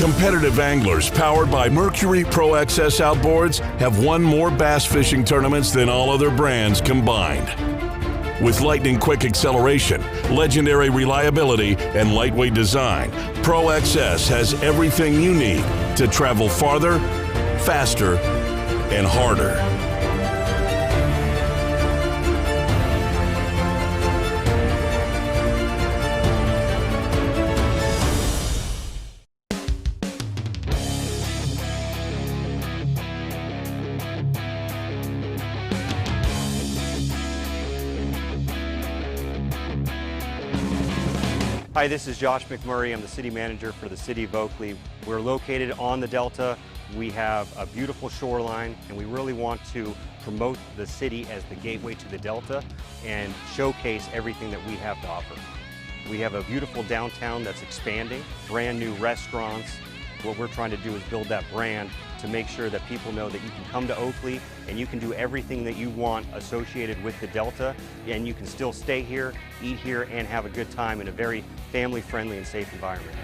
Competitive anglers powered by Mercury Pro XS outboards have won more bass fishing tournaments than all other brands combined. With lightning-quick acceleration, legendary reliability, and lightweight design, Pro XS has everything you need to travel farther, faster, and harder. Hi, this is Josh McMurray. I'm the city manager for the city of Oakley. We're located on the Delta. We have a beautiful shoreline, and we really want to promote the city as the gateway to the Delta and showcase everything that we have to offer. We have a beautiful downtown that's expanding, brand new restaurants. What we're trying to do is build that brand to make sure that people know that you can come to Oakley and you can do everything that you want associated with the Delta, and you can still stay here, eat here, and have a good time in a very family-friendly and safe environment.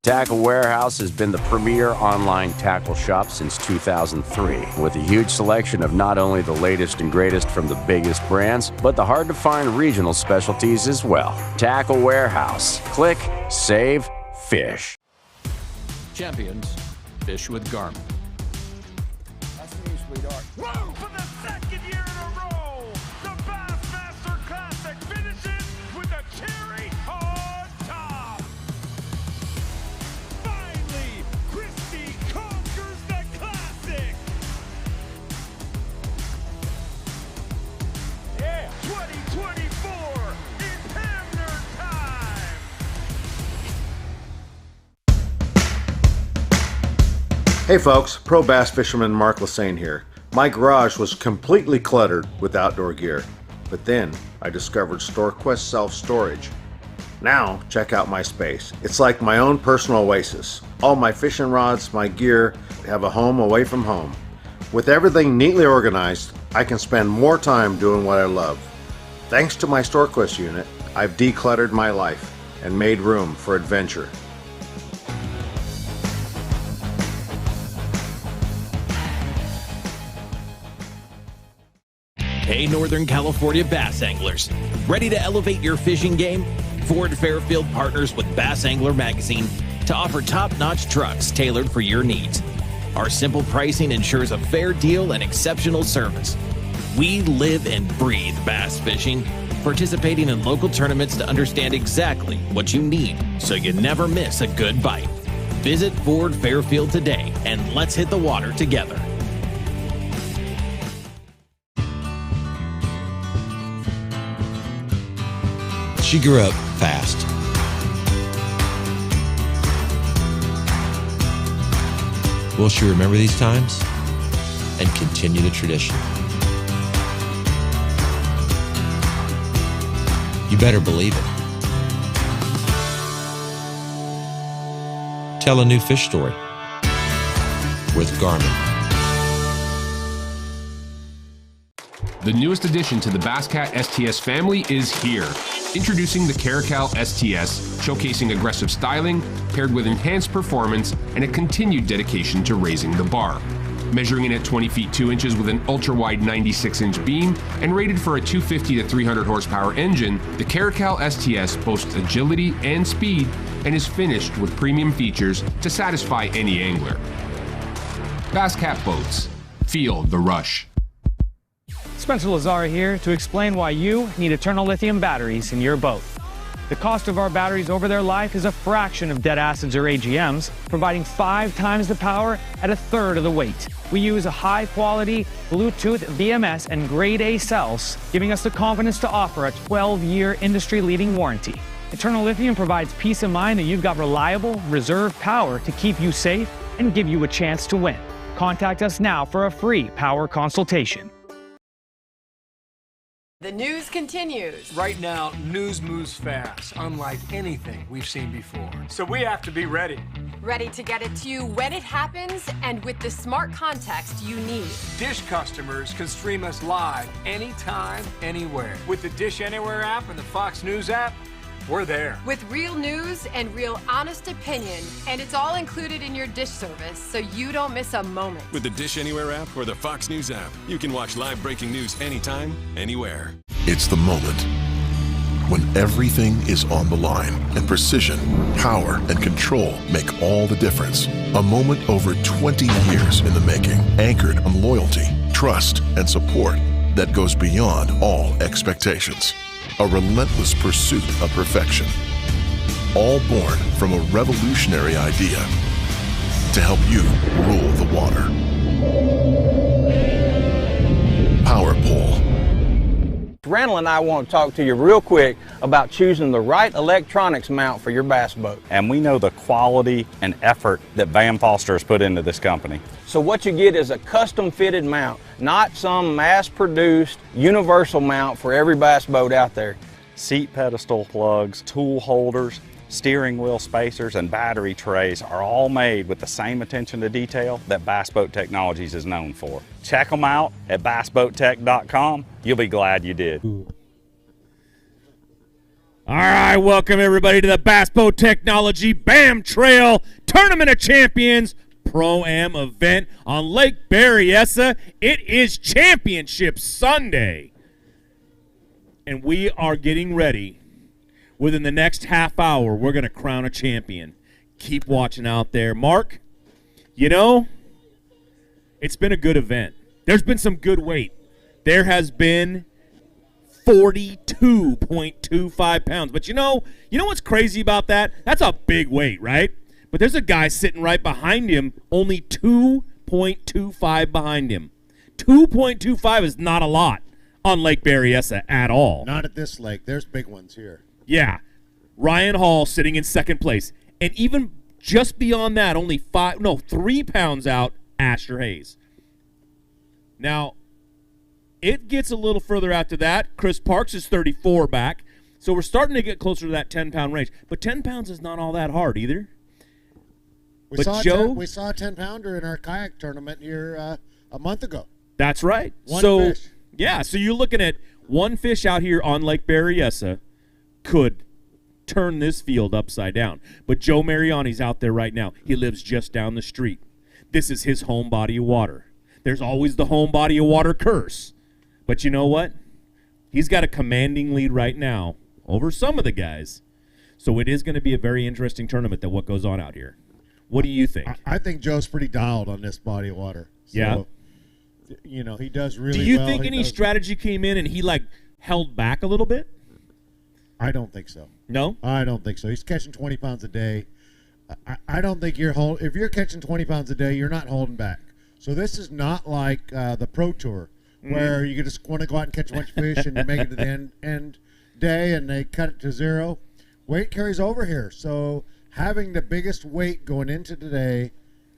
Tackle Warehouse has been the premier online tackle shop since 2003, with a huge selection of not only the latest and greatest from the biggest brands, but the hard-to-find regional specialties as well. Tackle Warehouse. Click, save, fish. Champions fish with Garmin. That's the news, sweetheart. Whoa! For the second year in a row, the Bassmaster Classic finishes with a cherry on top. Finally, Christie conquers the Classic. Yeah, 2024 is Hamner time. Hey folks, pro bass fisherman Mark Lassane here. My garage was completely cluttered with outdoor gear, but then I discovered StoreQuest self-storage. Now check out my space. It's like my own personal oasis. All my fishing rods, my gear have a home away from home. With everything neatly organized, I can spend more time doing what I love. Thanks to my StoreQuest unit, I've decluttered my life and made room for adventure. Hey, Northern California bass anglers. Ready to elevate your fishing game? Ford Fairfield partners with Bass Angler Magazine to offer top-notch trucks tailored for your needs. Our simple pricing ensures a fair deal and exceptional service. We live and breathe bass fishing, participating in local tournaments to understand exactly what you need so you never miss a good bite. Visit Ford Fairfield today and let's hit the water together. She grew up fast. Will she remember these times and continue the tradition? You better believe it. Tell a new fish story with Garmin. The newest addition to the Basscat STS family is here. Introducing the Caracal STS, showcasing aggressive styling, paired with enhanced performance and a continued dedication to raising the bar. Measuring in at 20 feet 2 inches with an ultra-wide 96-inch beam and rated for a 250 to 300 horsepower engine, the Caracal STS boasts agility and speed and is finished with premium features to satisfy any angler. Basscat Boats. Feel the rush. Spencer Lazara here to explain why you need Eternal Lithium batteries in your boat. The cost of our batteries over their life is a fraction of dead acids or AGMs, providing 5 times the power at 1/3 of the weight. We use a high-quality Bluetooth VMS and grade A cells, giving us the confidence to offer a 12-year industry-leading warranty. Eternal Lithium provides peace of mind that you've got reliable, reserve power to keep you safe and give you a chance to win. Contact us now for a free power consultation. The news continues. Right now, news moves fast, unlike anything we've seen before. So we have to be ready. Ready to get it to you when it happens and with the smart context you need. Dish customers can stream us live anytime, anywhere. With the Dish Anywhere app and the Fox News app, we're there. With real news and real honest opinion. And it's all included in your Dish service, so you don't miss a moment. With the Dish Anywhere app or the Fox News app, you can watch live breaking news anytime, anywhere. It's the moment when everything is on the line and precision, power, and control make all the difference. A moment over 20 years in the making, anchored on loyalty, trust, and support that goes beyond all expectations. A relentless pursuit of perfection. All born from a revolutionary idea to help you rule the water. Power Pole. Randall and I want to talk to you real quick about choosing the right electronics mount for your bass boat. And we know the quality and effort that Van Foster has put into this company. So what you get is a custom fitted mount, not some mass produced universal mount for every bass boat out there. Seat pedestal plugs, tool holders, steering wheel spacers, and battery trays are all made with the same attention to detail that Bass Boat Technologies is known for. Check them out at bassboattech.com. You'll be glad you did. All right, welcome everybody to the Bass Boat Technology BAM Trail Tournament of Champions Pro-Am event on Lake Berryessa. It is Championship Sunday, and we are getting ready. Within the next half hour, we're going to crown a champion. Keep watching out there. Mark, you know, it's been a good event. There's been some good weight. There has been 42.25 pounds. But you know what's crazy about that? That's a big weight, right? But there's a guy sitting right behind him, only 2.25 behind him. 2.25 is not a lot on Lake Berryessa at all. Not at this lake. There's big ones here. Yeah. Ryan Hall sitting in second place. And even just beyond that, only 3 pounds out, Asher Hayes. Now, it gets a little further out to that. Chris Parks is 34 back. So we're starting to get closer to that 10-pound range. But 10 pounds is not all that hard either. We saw a 10-pounder in our kayak tournament here a month ago. That's right. One fish. Yeah, so you're looking at one fish out here on Lake Berryessa could turn this field upside down. But Joe Mariani's out there right now. He lives just down the street. This is his home body of water. There's always the home body of water curse. But you know what? He's got a commanding lead right now over some of the guys. So it is going to be a very interesting tournament than what goes on out here. What do you think? I think Joe's pretty dialed on this body of water. So, yeah. You know, he does really well. Do you think any strategy came in and he, held back a little bit? I don't think so. No? I don't think so. He's catching 20 pounds a day. I don't think if you're catching 20 pounds a day, you're not holding back. So this is not like the Pro Tour where you just want to go out and catch a bunch of fish and you make it to the end day and they cut it to zero. Weight carries over here. So having the biggest weight going into today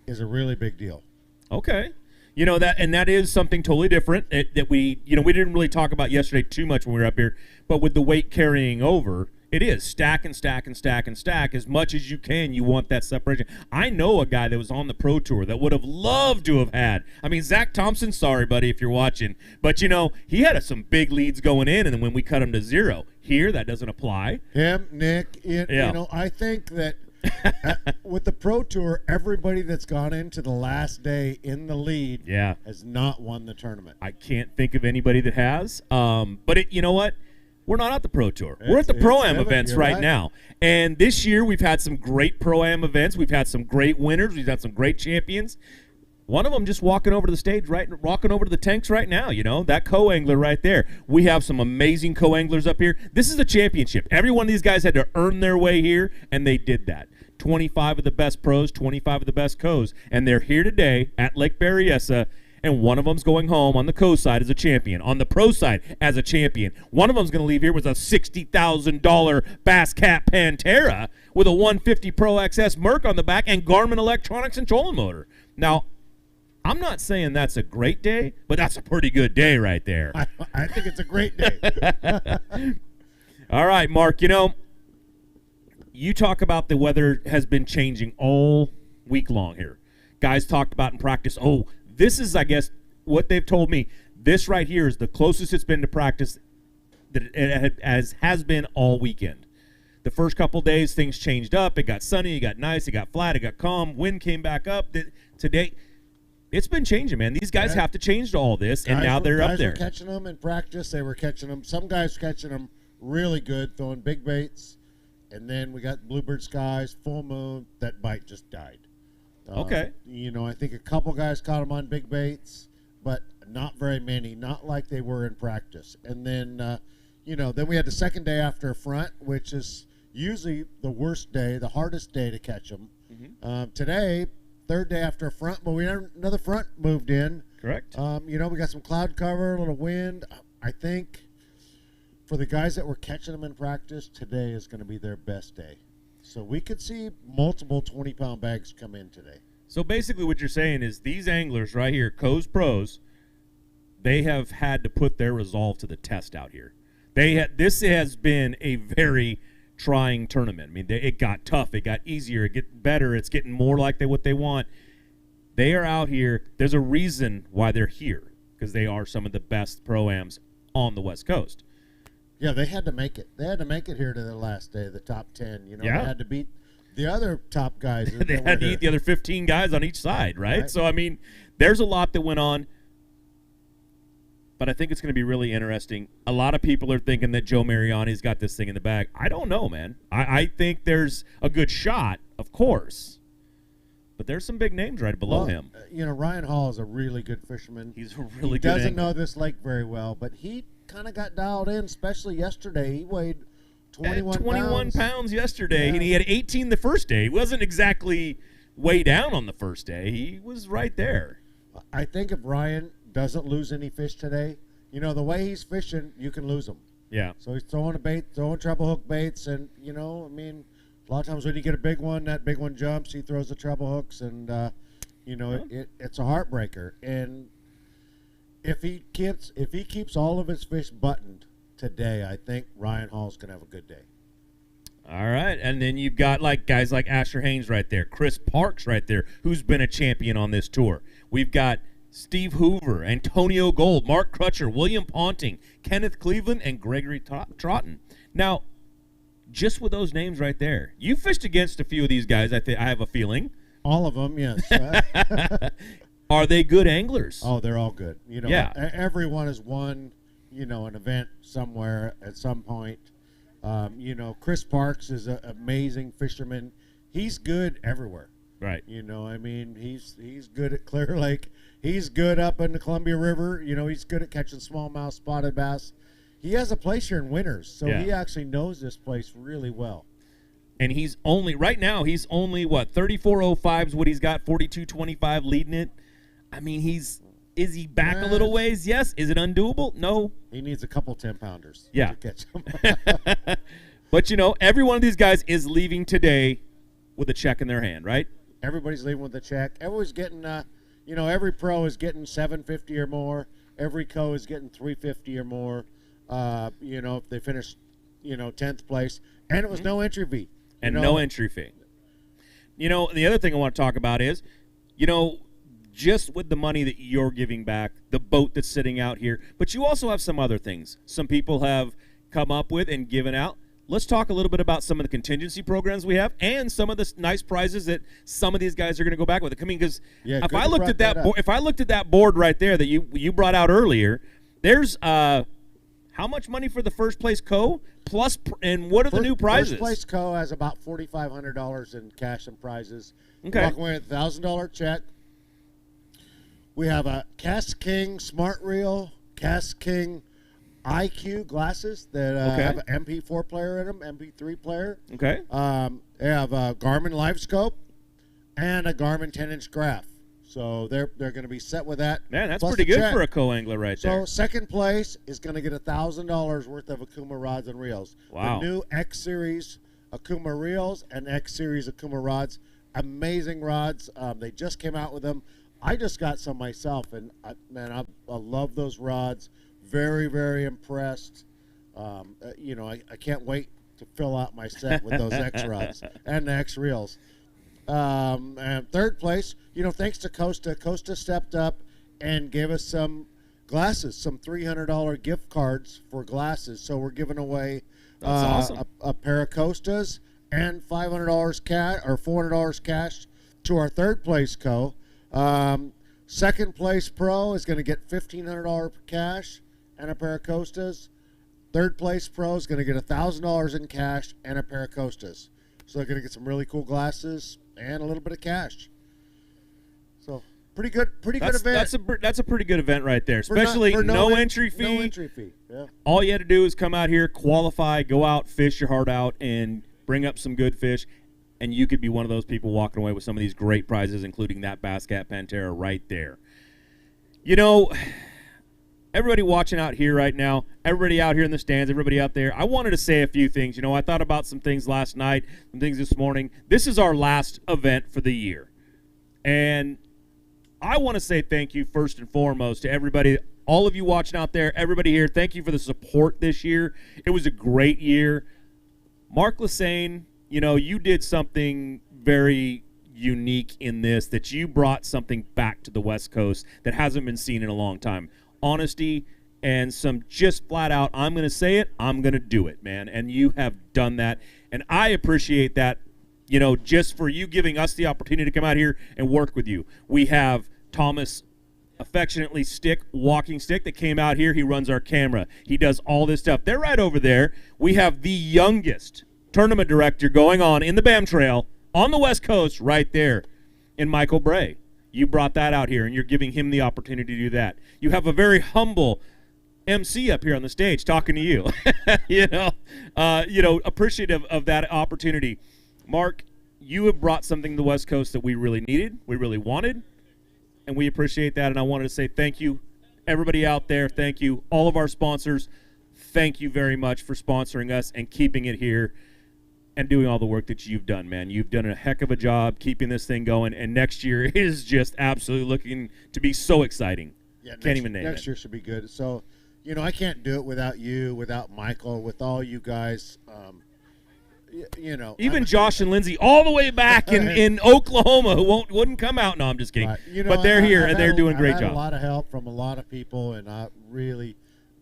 is a really big deal. Okay. You know, that is something totally different that we didn't really talk about yesterday too much when we were up here, but with the weight carrying over, it is stack and stack and stack and stack as much as you can. You want that separation. I know a guy that was on the Pro Tour that would have loved to have had. I mean, Zach Thompson, sorry, buddy, if you're watching. But, he had some big leads going in, and then when we cut him to zero. Here, that doesn't apply. Him, Nick, I think that with the Pro Tour, everybody that's gone into the last day in the lead has not won the tournament. I can't think of anybody that has. But you know what? We're not at the Pro Tour. We're at the Pro-Am events right now. And this year we've had some great Pro-Am events. We've had some great winners. We've had some great champions. One of them just walking over to the stage, walking over to the tanks right now, that co-angler right there. We have some amazing co-anglers up here. This is a championship. Every one of these guys had to earn their way here, and they did that. 25 of the best pros, 25 of the best co's. And they're here today at Lake Berryessa. And one of them's going home on the co side as a champion, on the pro side as a champion. One of them's going to leave here with a $60,000 Bass Cat Pantera with a 150 Pro XS Merc on the back and Garmin electronics and trolling motor. Now, I'm not saying that's a great day, but that's a pretty good day right there. I think it's a great day. All right, Mark, you talk about the weather has been changing all week long here. Guys talked about in practice, this is, I guess, what they've told me. This right here is the closest it's been to practice that it has been all weekend. the first couple days things changed up. It got sunny, it got nice, it got flat, it got calm. Wind came back up. Today, it's been changing, man. These guys have to change to all this, and now they're up there. Guys were catching them in practice. They were catching them. Some guys catching them really good, throwing big baits. And then we got bluebird skies, full moon. That bite just died. Okay. I think a couple guys caught them on big baits, but not very many, not like they were in practice. And then, then we had the second day after a front, which is usually the worst day, the hardest day to catch them. Today, third day after a front, but we had another front moved in. Correct. We got some cloud cover, a little wind. I think for the guys that were catching them in practice, today is going to be their best day. So we could see multiple 20-pound bags come in today. So basically what you're saying is these anglers right here, Co's Pros, they have had to put their resolve to the test out here. This has been a very trying tournament. I mean, it got tough. It got easier. It get better. It's getting more like what they want. They are out here. There's a reason why they're here, because they are some of the best pro-ams on the West Coast. Yeah, they had to make it. They had to make it here to the last day, the top 10. They Yeah. had to beat the other top guys. They had to eat the other 15 guys on each side, right? So, I mean, there's a lot that went on. But I think it's going to be really interesting. A lot of people are thinking that Joe Mariani's got this thing in the bag. I don't know, man. I think there's a good shot, of course. But there's some big names right below him. Ryan Hall is a really good fisherman. He's a really good doesn't angler. know this lake very well, but he kind of got dialed in, especially yesterday. He weighed 21 pounds yesterday, Yeah. and he had 18 the first day. He wasn't exactly way down on the first day. He was right there. I think if Ryan doesn't lose any fish today, the way he's fishing, you can lose him. Yeah. So he's throwing a bait, throwing treble hook baits, and, a lot of times when you get a big one, that big one jumps, he throws the treble hooks, and, it's a heartbreaker. And if he keeps all of his fish buttoned today, I think Ryan Hall's going to have a good day. All right, and then you've got guys like Asher Haynes right there, Chris Parks right there, who's been a champion on this tour. We've got Steve Hoover, Antonio Gold, Mark Crutcher, William Ponting, Kenneth Cleveland, and Gregory Troughton. Now, just with those names right there, you fished against a few of these guys, I have a feeling. All of them, yes. Are they good anglers? Oh, they're all good. Yeah. Everyone has won, an event somewhere at some point. Chris Parks is an amazing fisherman. He's good everywhere. Right. He's good at Clear Lake. He's good up in the Columbia River. He's good at catching smallmouth, spotted bass. He has a place here in Winters, so he actually knows this place really well. And he's only, right now, 34.05 is what he's got, 42.25 leading it. I mean, is he back a little ways? Yes. Is it undoable? No. He needs a couple 10-pounders to catch him. But, every one of these guys is leaving today with a check in their hand, right? Everybody's leaving with a check. Everyone's getting, every pro is getting $750 or more. Every co is getting $350 or more. If they finish, 10th place. And it was no entry fee. And no entry fee. The other thing I want to talk about is, just with the money that you're giving back, the boat that's sitting out here, but you also have some other things some people have come up with and given out. Let's talk a little bit about some of the contingency programs we have and some of the nice prizes that some of these guys are going to go back with. I mean, because if I looked at that board right there that you brought out earlier, there's how much money for the first place co? Plus, and what are the new prizes? First place co has about $4,500 in cash and prizes. Okay. Walking away with a $1,000 check. We have a Cast King Smart Reel, Cast King IQ glasses that have an MP4 player in them, MP3 player. Okay. They have a Garmin Live Scope and a Garmin 10-inch graph. So they're going to be set with that. Man, that's plus pretty the good check. for a co-angler right there. So second place is going to get $1,000 worth of Akuma rods and reels. Wow. The new X Series Akuma reels and X Series Akuma rods. Amazing rods. They just came out with them. I just got some myself, and I love those rods. Very, very impressed. I can't wait to fill out my set with those X rods and the X reels. And third place, thanks to Costa. Costa stepped up and gave us some glasses, some $300 gift cards for glasses. So we're giving away That's awesome. A pair of Costas, and $500 cash or $400 cash to our third place co. Second place pro is going to get $1,500 cash and a pair of Costas. Third place pro is going to get $1,000 in cash and a pair of Costas. So they're going to get some really cool glasses and a little bit of cash. So pretty good event. That's a pretty good event right there, especially no entry fee. No entry fee. Yeah. All you had to do is come out here, qualify, go out, fish your heart out, and bring up some good fish, and you could be one of those people walking away with some of these great prizes, including that Bass Cat Pantera right there. You know, everybody watching out here right now, everybody out here in the stands, everybody out there, I wanted to say a few things. You know, I thought about some things last night, some things this morning. This is our last event for the year. And I want to say thank you first and foremost to everybody, all of you watching out there, everybody here. Thank you for the support this year. It was a great year. Mark Lassane, you know, you did something very unique in this, that you brought something back to the West Coast that hasn't been seen in a long time. Honesty and some just flat out, I'm going to say it, I'm going to do it, man. And you have done that. And I appreciate that, you know, just for you giving us the opportunity to come out here and work with you. We have Thomas, affectionately Walking Stick, that came out here. He runs our camera. He does all this stuff. They're right over there. We have the youngest tournament director going on in the BAM Trail on the West Coast right there in Michael Bray. You brought that out here, and you're giving him the opportunity to do that. You have a very humble MC up here on the stage talking to you. you know, appreciative of that opportunity. Mark, you have brought something to the West Coast that we really needed, we really wanted, and we appreciate that. And I wanted to say thank you, everybody out there. Thank you, all of our sponsors. Thank you very much for sponsoring us and keeping it here and doing all the work that you've done, man. You've done a heck of a job keeping this thing going, and next year is just absolutely looking to be so exciting. Yeah, Can't even name it. Next year should be good. So, you know, I can't do it without you, without Michael, with all you guys. You know, even Josh and Lindsay, all the way back in Oklahoma, who wouldn't come out. No, I'm just kidding. You know, but they're here and they're doing a great I've job. had a lot of help from a lot of people, and I really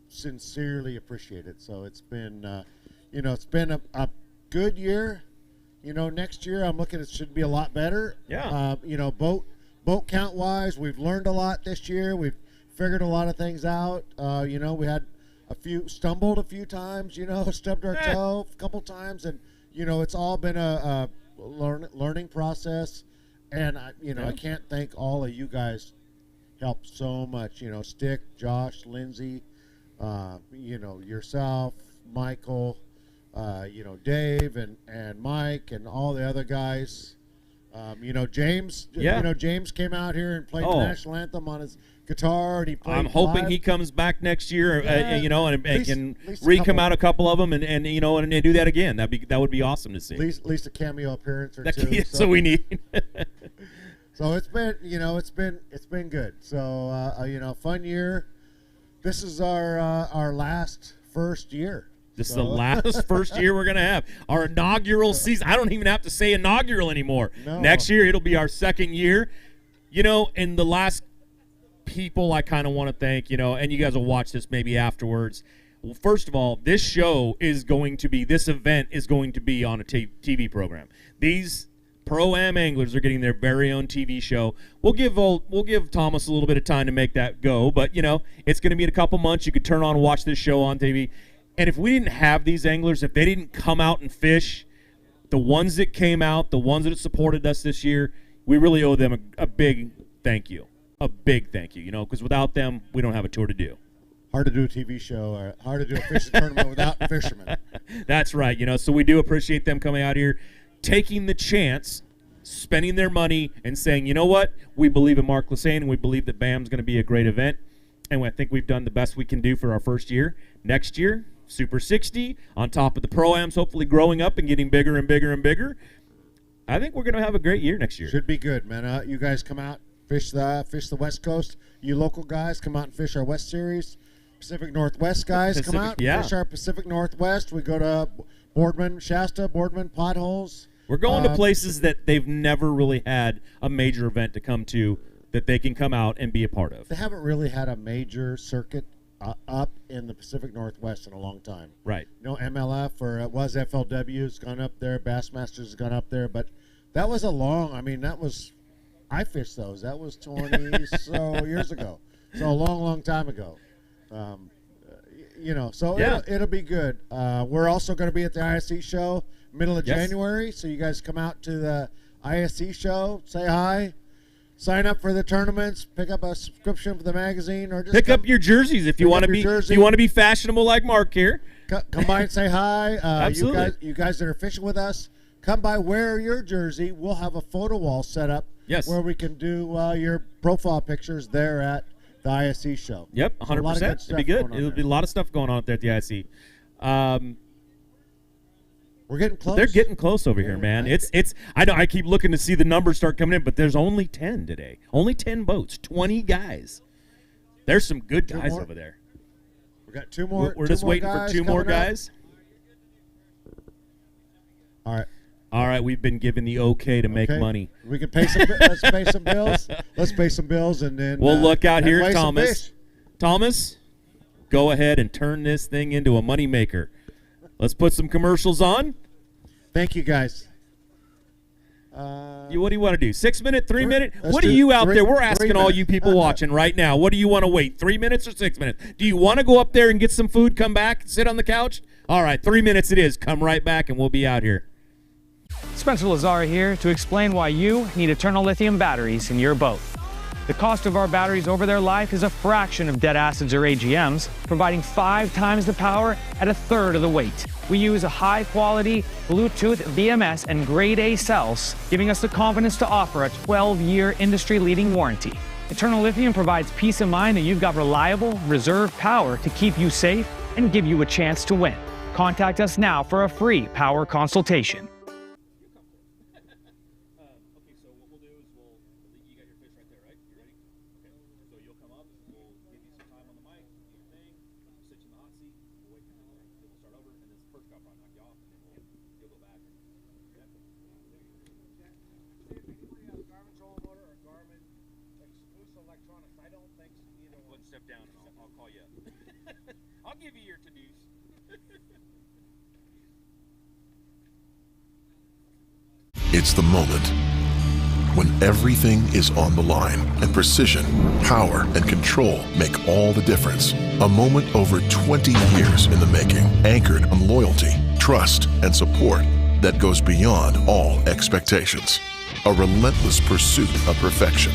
sincerely appreciate it. So it's been, you know, it's been a good year. You know, next year I'm looking, it should be a lot better. Yeah. You know, boat count wise, we've learned a lot this year. We've figured a lot of things out. You know, we had stumbled a few times. You know, stubbed our toe a couple times, and you know, it's all been a learning process. And I can't thank all of you guys. Helped so much. You know, Stick, Josh, Lindsay, you know, yourself, Michael. You know, Dave and Mike and all the other guys. You know, James. Yeah. You know, James came out here and played the national anthem on his guitar, and he played. I'm hoping live. he comes back next year. You know, and can least re-come out a couple of them, and you know, and do that again. That would be awesome to see. At least a cameo appearance or two. That's what we need. So it's been, you know, it's been good. So you know, fun year. This is our last first year. This is the last first year we're going to have. Our inaugural season. I don't even have to say inaugural anymore. No. Next year, it'll be our second year. You know, and the last people I kind of want to thank, you know, and you guys will watch this maybe afterwards. Well, first of all, this event is going to be on a TV program. These Pro-Am anglers are getting their very own TV show. We'll give Thomas a little bit of time to make that go, but, you know, it's going to be in a couple months. You could turn on and watch this show on TV. And if we didn't have these anglers, if they didn't come out and fish, the ones that came out, the ones that supported us this year, we really owe them a big thank you. A big thank you, you know, because without them, we don't have a tour to do. Hard to do a TV show, or hard to do a fishing tournament without fishermen. That's right, you know, so we do appreciate them coming out here, taking the chance, spending their money, and saying, you know what, we believe in Mark Lassane, and we believe that BAM's going to be a great event, and I think we've done the best we can do for our first year. Next year, Super 60, on top of the Pro-Ams, hopefully growing up and getting bigger and bigger and bigger. I think we're going to have a great year next year. Should be good, man. You guys come out, fish the West Coast. You local guys come out and fish our West Series. Pacific Northwest guys come out and fish our Pacific Northwest. We go to Boardman, Shasta, Boardman, Potholes. We're going to places that they've never really had a major event to come to that they can come out and be a part of. They haven't really had a major circuit up in the Pacific Northwest in a long time. Right. You know, MLF, or it was FLW, has gone up there. Bassmasters has gone up there. But that was I fished those. That was 20 so years ago. So a long, long time ago. So Yeah. it'll be good. We're also going to be at the ISE show middle of Yes. January. So you guys come out to the ISE show, say hi, sign up for the tournaments, pick up a subscription for the magazine, or just Pick up your jerseys if you want to be fashionable like Mark here. Come by and say hi. Absolutely. You guys that are fishing with us, come by, wear your jersey. We'll have a photo wall set up. Yes. Where we can do your profile pictures there at the ISE show. Yep, 100%. It'll be good. It'll be a lot of stuff going on up there at the ISE. We're getting close. They're getting close over here, man. It's. I know. I keep looking to see the numbers start coming in, but there's only 10 today. Only 10 boats. 20 guys. There's some good guys over there. We got two more. We're just waiting for two more guys. All right. All right. We've been given the okay to make money. We can pay some. Let's pay some bills. Let's pay some bills, and then we'll look out here, play some Thomas. fish. Thomas, go ahead and turn this thing into a money maker. Let's put some commercials on. Thank you, guys. What do you want to do? 6 minute, 3 minute? Let's What are do you out 3 there? We're asking all minutes. you people watching right now. What do you want to wait? 3 minutes or 6 minutes? Do you want to go up there and get some food, come back, sit on the couch? All right, 3 minutes it is. Come right back and we'll be out here. Spencer Lazara here to explain why you need Eternal Lithium batteries in your boat. The cost of our batteries over their life is a fraction of dead acids or AGMs, providing 5 times the power at a third of the weight. We use a high-quality Bluetooth BMS and grade A cells, giving us the confidence to offer a 12-year industry-leading warranty. Eternal Lithium provides peace of mind that you've got reliable, reserve power to keep you safe and give you a chance to win. Contact us now for a free power consultation. Step down and I'll call you up. I'll give you your to-dos. It's the moment when everything is on the line and precision, power, and control make all the difference. A moment over 20 years in the making, anchored on loyalty, trust, and support that goes beyond all expectations. A relentless pursuit of perfection.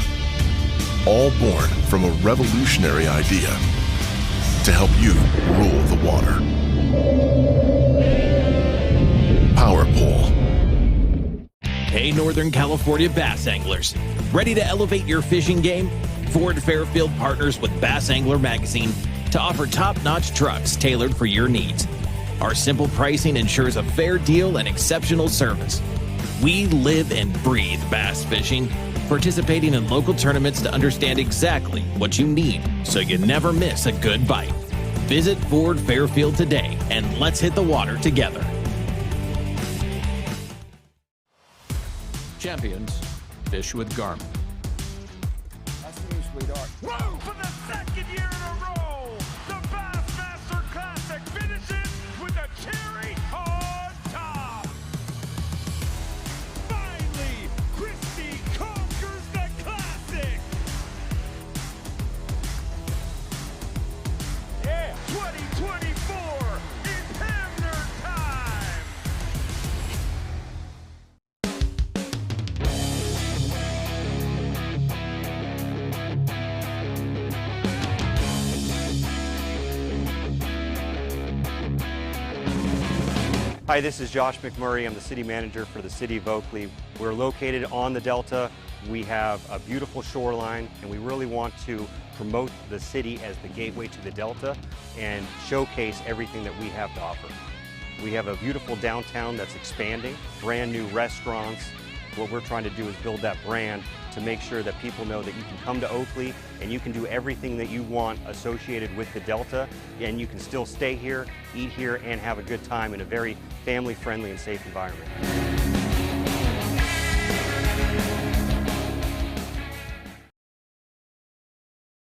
All born from a revolutionary idea to help you rule the water. Power Pole. Hey, Northern California bass anglers. Ready to elevate your fishing game? Ford Fairfield partners with Bass Angler Magazine to offer top-notch trucks tailored for your needs. Our simple pricing ensures a fair deal and exceptional service. We live and breathe bass fishing, participating in local tournaments to understand exactly what you need so you never miss a good bite. Visit Ford Fairfield today and let's hit the water together. Champions, fish with Garmin. That's the new sweetheart. Whoa! For the second year in a row, the Bassmaster Classic finishes with a cherry on top. Finally, Christie conquers the Classic. Yeah, 2024 is Hamner time. Hi, this is Josh McMurray. I'm the city manager for the city of Oakley. We're located on the Delta. We have a beautiful shoreline, and we really want to promote the city as the gateway to the Delta and showcase everything that we have to offer. We have a beautiful downtown that's expanding, brand new restaurants. What we're trying to do is build that brand to make sure that people know that you can come to Oakley and you can do everything that you want associated with the Delta, and you can still stay here, eat here, and have a good time in a very family-friendly and safe environment.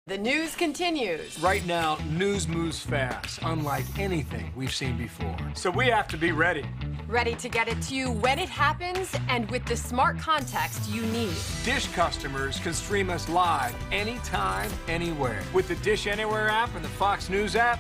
The news continues. Right now, news moves fast, unlike anything we've seen before. So we have to be ready. Ready to get it to you when it happens and with the smart context you need. Dish customers can stream us live anytime, anywhere. With the Dish Anywhere app and the Fox News app,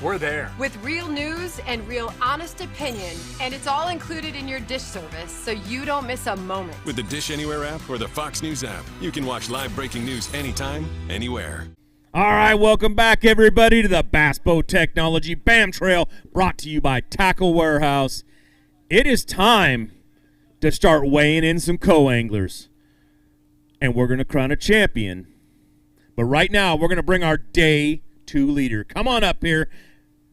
we're there. With real news and real honest opinion, and it's all included in your Dish service, so you don't miss a moment. With the Dish Anywhere app or the Fox News app, you can watch live breaking news anytime, anywhere. All right, welcome back, everybody, to the Bass Boat Technology BAM Trail, brought to you by Tackle Warehouse. It is time to start weighing in some co-anglers, and we're going to crown a champion. But right now, we're going to bring our Day 2 leader. Come on up here,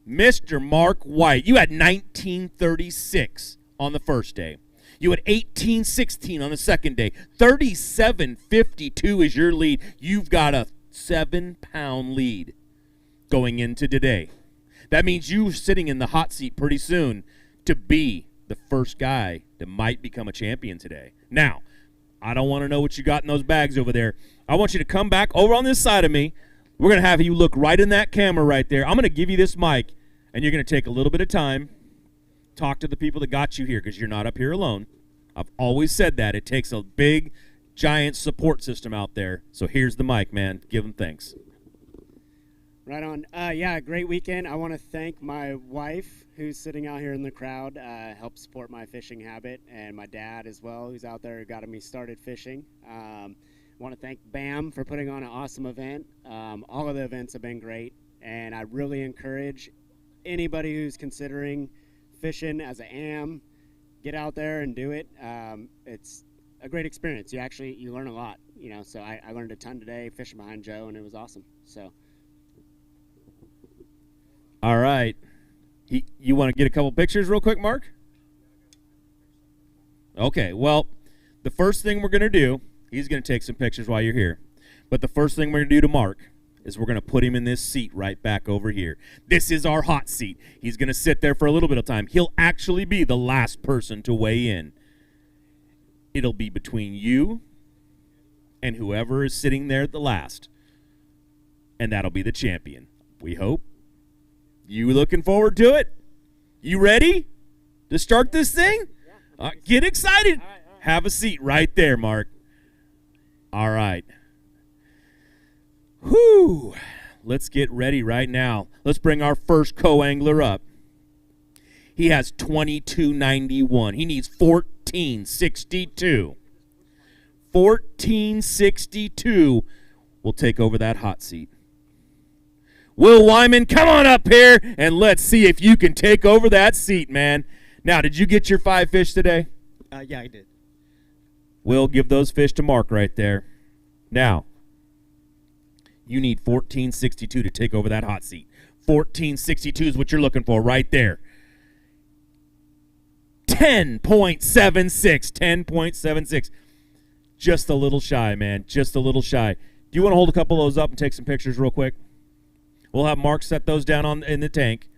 Mr. Mark White. You had 1936 on the first day. You had 1816 on the second day. 3752 is your lead. You've got a 7-pound lead going into today. That means you're sitting in the hot seat pretty soon to be the first guy that might become a champion today. Now, I don't want to know what you got in those bags over there. I want you to come back over on this side of me. We're going to have you look right in that camera right there. I'm going to give you this mic, and you're going to take a little bit of time, talk to the people that got you here, because you're not up here alone. I've always said that. It takes a big, giant support system out there. So here's the mic, man. Give them thanks. Right on. Yeah, great weekend. I want to thank my wife, who's sitting out here in the crowd, helped support my fishing habit, and my dad as well, who's out there who got me started fishing. I want to thank BAM for putting on an awesome event. All of the events have been great, and I really encourage anybody who's considering fishing as an AM, get out there and do it. It's a great experience. You learn a lot, so I learned a ton today fishing behind Joe, and it was awesome. So. All right. You want to get a couple pictures real quick, Mark? Okay, well, the first thing we're going to do, he's going to take some pictures while you're here. But the first thing we're going to do to Mark is we're going to put him in this seat right back over here. This is our hot seat. He's going to sit there for a little bit of time. He'll actually be the last person to weigh in. It'll be between you and whoever is sitting there at the last. And that'll be the champion, we hope. You looking forward to it? You ready to start this thing? Yeah. Get excited. All right. Have a seat right there, Mark. All right. Whew. Let's get ready right now. Let's bring our first co-angler up. He has 2291. He needs 1462. 1462 will take over that hot seat. Will Wyman, come on up here, and let's see if you can take over that seat, man. Now, did you get your 5 fish today? Yeah, I did. Will, give those fish to Mark right there. Now, you need 1462 to take over that hot seat. 1462 is what you're looking for right there. 10.76. 10.76. Just a little shy, man. Just a little shy. Do you want to hold a couple of those up and take some pictures real quick? We'll have Mark set those down in the tank.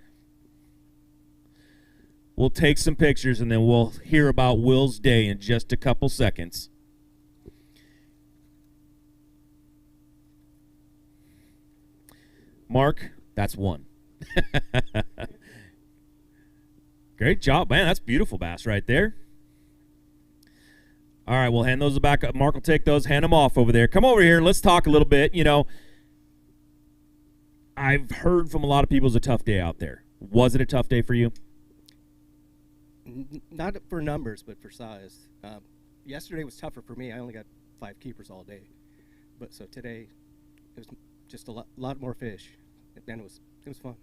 We'll take some pictures, and then we'll hear about Will's day in just a couple seconds. Mark, that's 1. Great job, man. That's beautiful bass right there. All right, we'll hand those back up. Mark will take those, hand them off over there. Come over here and let's talk a little bit. I've heard from a lot of people it's a tough day out there. Was it a tough day for you? Not for numbers, but for size. Yesterday was tougher for me. I only got 5 keepers all day. So today, it was just a lot more fish. And it was fun.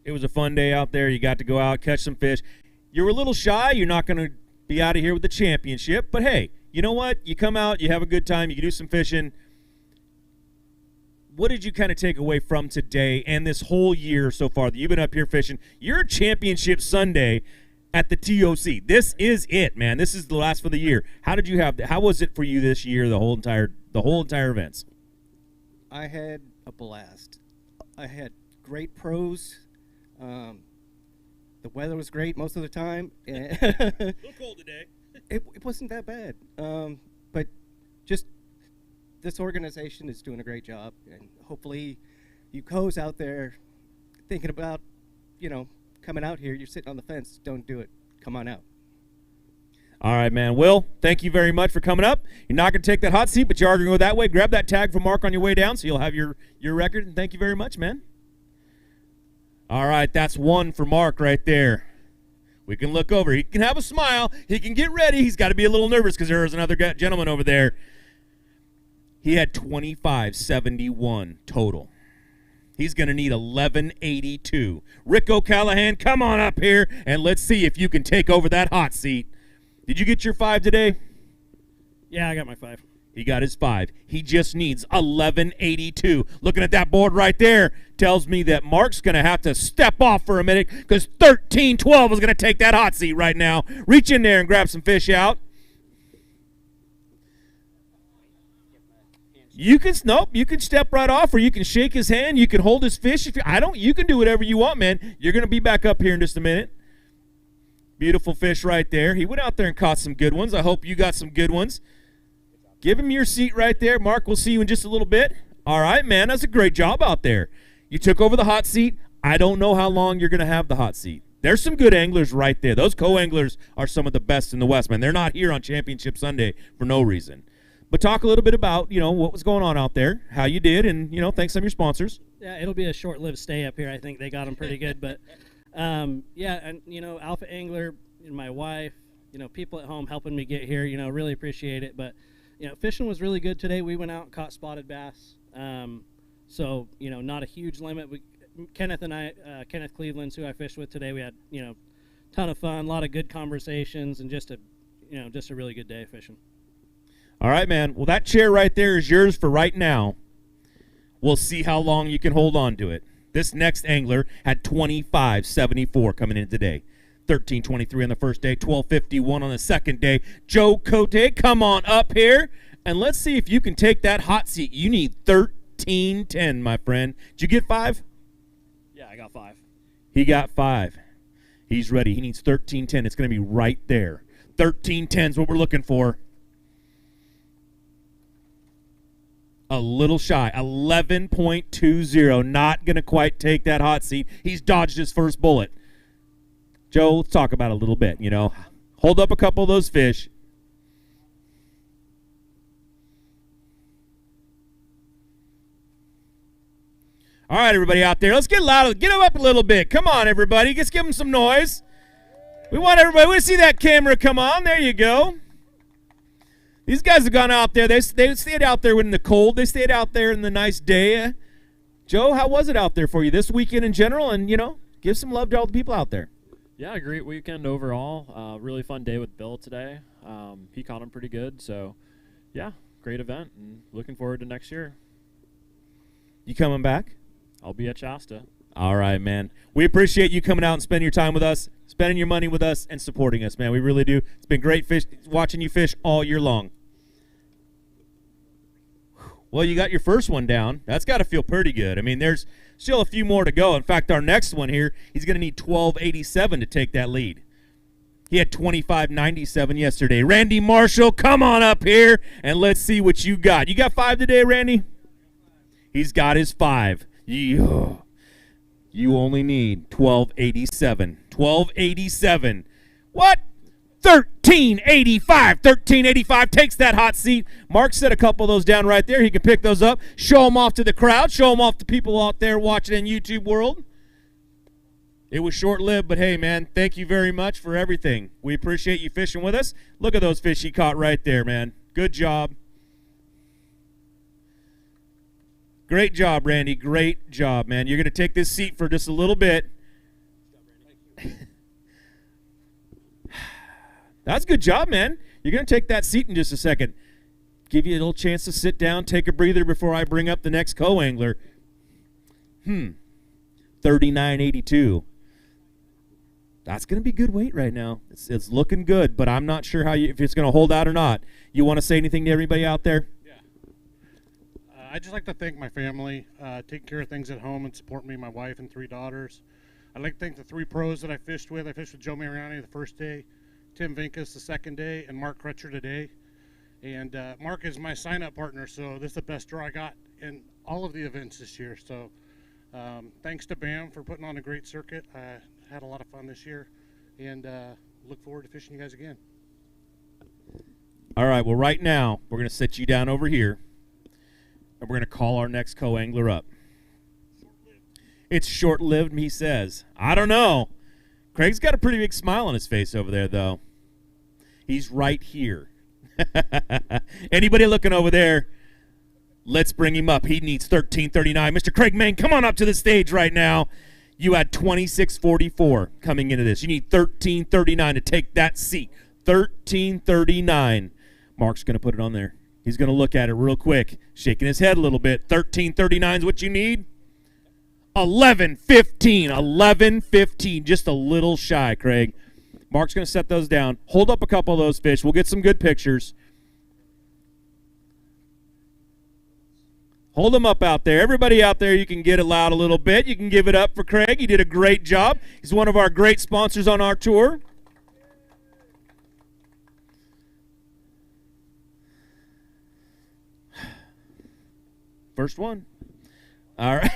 It was a fun day out there. You got to go out, catch some fish. You were a little shy. You're not going to be out of here with the championship. But, hey, you know what? You come out, you have a good time, you can do some fishing. What did you kind of take away from today and this whole year so far that you've been up here fishing? You're a championship Sunday at the TOC. This is it, man. This is the last for the year. How did you have? How was it for you this year? The whole entire events. I had a blast. I had great pros. The weather was great most of the time. A little cold today. It wasn't that bad. But just this organization is doing a great job, and hopefully you co's out there thinking about, coming out here, you're sitting on the fence, don't do it. Come on out. All right, man. Will, thank you very much for coming up. You're not going to take that hot seat, but you are going to go that way. Grab that tag from Mark on your way down so you'll have your record, and thank you very much, man. All right, that's one for Mark right there. We can look over. He can have a smile. He can get ready. He's got to be a little nervous because there is another gentleman over there. He had 2571 total. He's going to need 1182. Rick O'Callahan, come on up here, and let's see if you can take over that hot seat. Did you get your 5 today? Yeah, I got my 5. He got his 5. He just needs 1182. Looking at that board right there tells me that Mark's going to have to step off for a minute because 1312 is going to take that hot seat right now. Reach in there and grab some fish out. You can step right off, or you can shake his hand. You can hold his fish. You can do whatever you want, man. You're going to be back up here in just a minute. Beautiful fish right there. He went out there and caught some good ones. I hope you got some good ones. Give him your seat right there. Mark, we'll see you in just a little bit. All right, man, that's a great job out there. You took over the hot seat. I don't know how long you're going to have the hot seat. There's some good anglers right there. Those co-anglers are some of the best in the West, man. They're not here on Championship Sunday for no reason. But talk a little bit about, what was going on out there, how you did, and, thanks to some of your sponsors. Yeah, it'll be a short-lived stay up here. I think they got them pretty good. But, yeah, and, Alpha Angler, and my wife, people at home helping me get here, really appreciate it. But, fishing was really good today. We went out and caught spotted bass. So, not a huge limit. Kenneth and I, Kenneth Cleveland's who I fished with today, we had, ton of fun, a lot of good conversations, and just a really good day fishing. All right, man. Well, that chair right there is yours for right now. We'll see how long you can hold on to it. This next angler had 2574 coming in today. 1323 on the first day, 1251 on the second day. Joe Cote, come on up here, and let's see if you can take that hot seat. You need 1310, my friend. Did you get 5? Yeah, I got 5. He got 5. He's ready. He needs 1310. It's going to be right there. 1310 is what we're looking for. A little shy, 11.20. Not going to quite take that hot seat. He's dodged his first bullet. Joe, let's talk about it a little bit, Hold up a couple of those fish. All right, everybody out there, let's get loud. Get them up a little bit. Come on, everybody. Let's give them some noise. We want to see that camera come on. There you go. These guys have gone out there. They stayed out there in the cold. They stayed out there in the nice day. Joe, how was it out there for you this weekend in general? And, give some love to all the people out there. Yeah, great weekend overall. Really fun day with Bill today. He caught him pretty good. So, yeah, great event. And looking forward to next year. You coming back? I'll be at Shasta. All right, man. We appreciate you coming out and spending your time with us, spending your money with us, and supporting us, man. We really do. It's been great watching you fish all year long. Well, you got your first one down. That's got to feel pretty good. I mean, there's still a few more to go. In fact, our next one here, he's going to need 1287 to take that lead. He had 2597 yesterday. Randy Marshall, come on up here, and let's see what you got. You got 5 today, Randy? He's got his 5. You only need 1287. 1287. What? 1385. 1385 takes that hot seat. Mark set a couple of those down right there. He can pick those up, show them off to the crowd, show them off to people out there watching in YouTube world. It was short-lived, but hey, man, thank you very much for everything. We appreciate you fishing with us. Look at those fish he caught right there, man. Good job. Great job, Randy. Great job, man. You're going to take this seat for just a little bit. That's a good job, man. You're going to take that seat in just a second. Give you a little chance to sit down, take a breather before I bring up the next co-angler. 3982. That's going to be good weight right now. It's looking good, but I'm not sure if it's going to hold out or not. You want to say anything to everybody out there? I'd just like to thank my family, taking care of things at home and support me, my wife, and 3 daughters. I'd like to thank the 3 pros that I fished with. I fished with Joe Mariani the first day, Tim Vinkus the second day, and Mark Crutcher today. And Mark is my sign-up partner, so this is the best draw I got in all of the events this year. So thanks to BAM for putting on a great circuit. I had a lot of fun this year, and look forward to fishing you guys again. All right, well, right now, we're going to sit you down over here, and we're going to call our next co-angler up. It's short-lived, he says. I don't know. Craig's got a pretty big smile on his face over there, though. He's right here. Anybody looking over there, let's bring him up. He needs 13:39. Mr. Craig Main, come on up to the stage right now. You had 26:44 coming into this. You need 13:39 to take that seat. 13:39. Mark's going to put it on there. He's going to look at it real quick, shaking his head a little bit. 13:39 is what you need. 11:15. 11:15. Just a little shy, Craig. Mark's going to set those down. Hold up a couple of those fish. We'll get some good pictures. Hold them up out there. Everybody out there, you can get it loud a little bit. You can give it up for Craig. He did a great job. He's one of our great sponsors on our tour. First one. All right.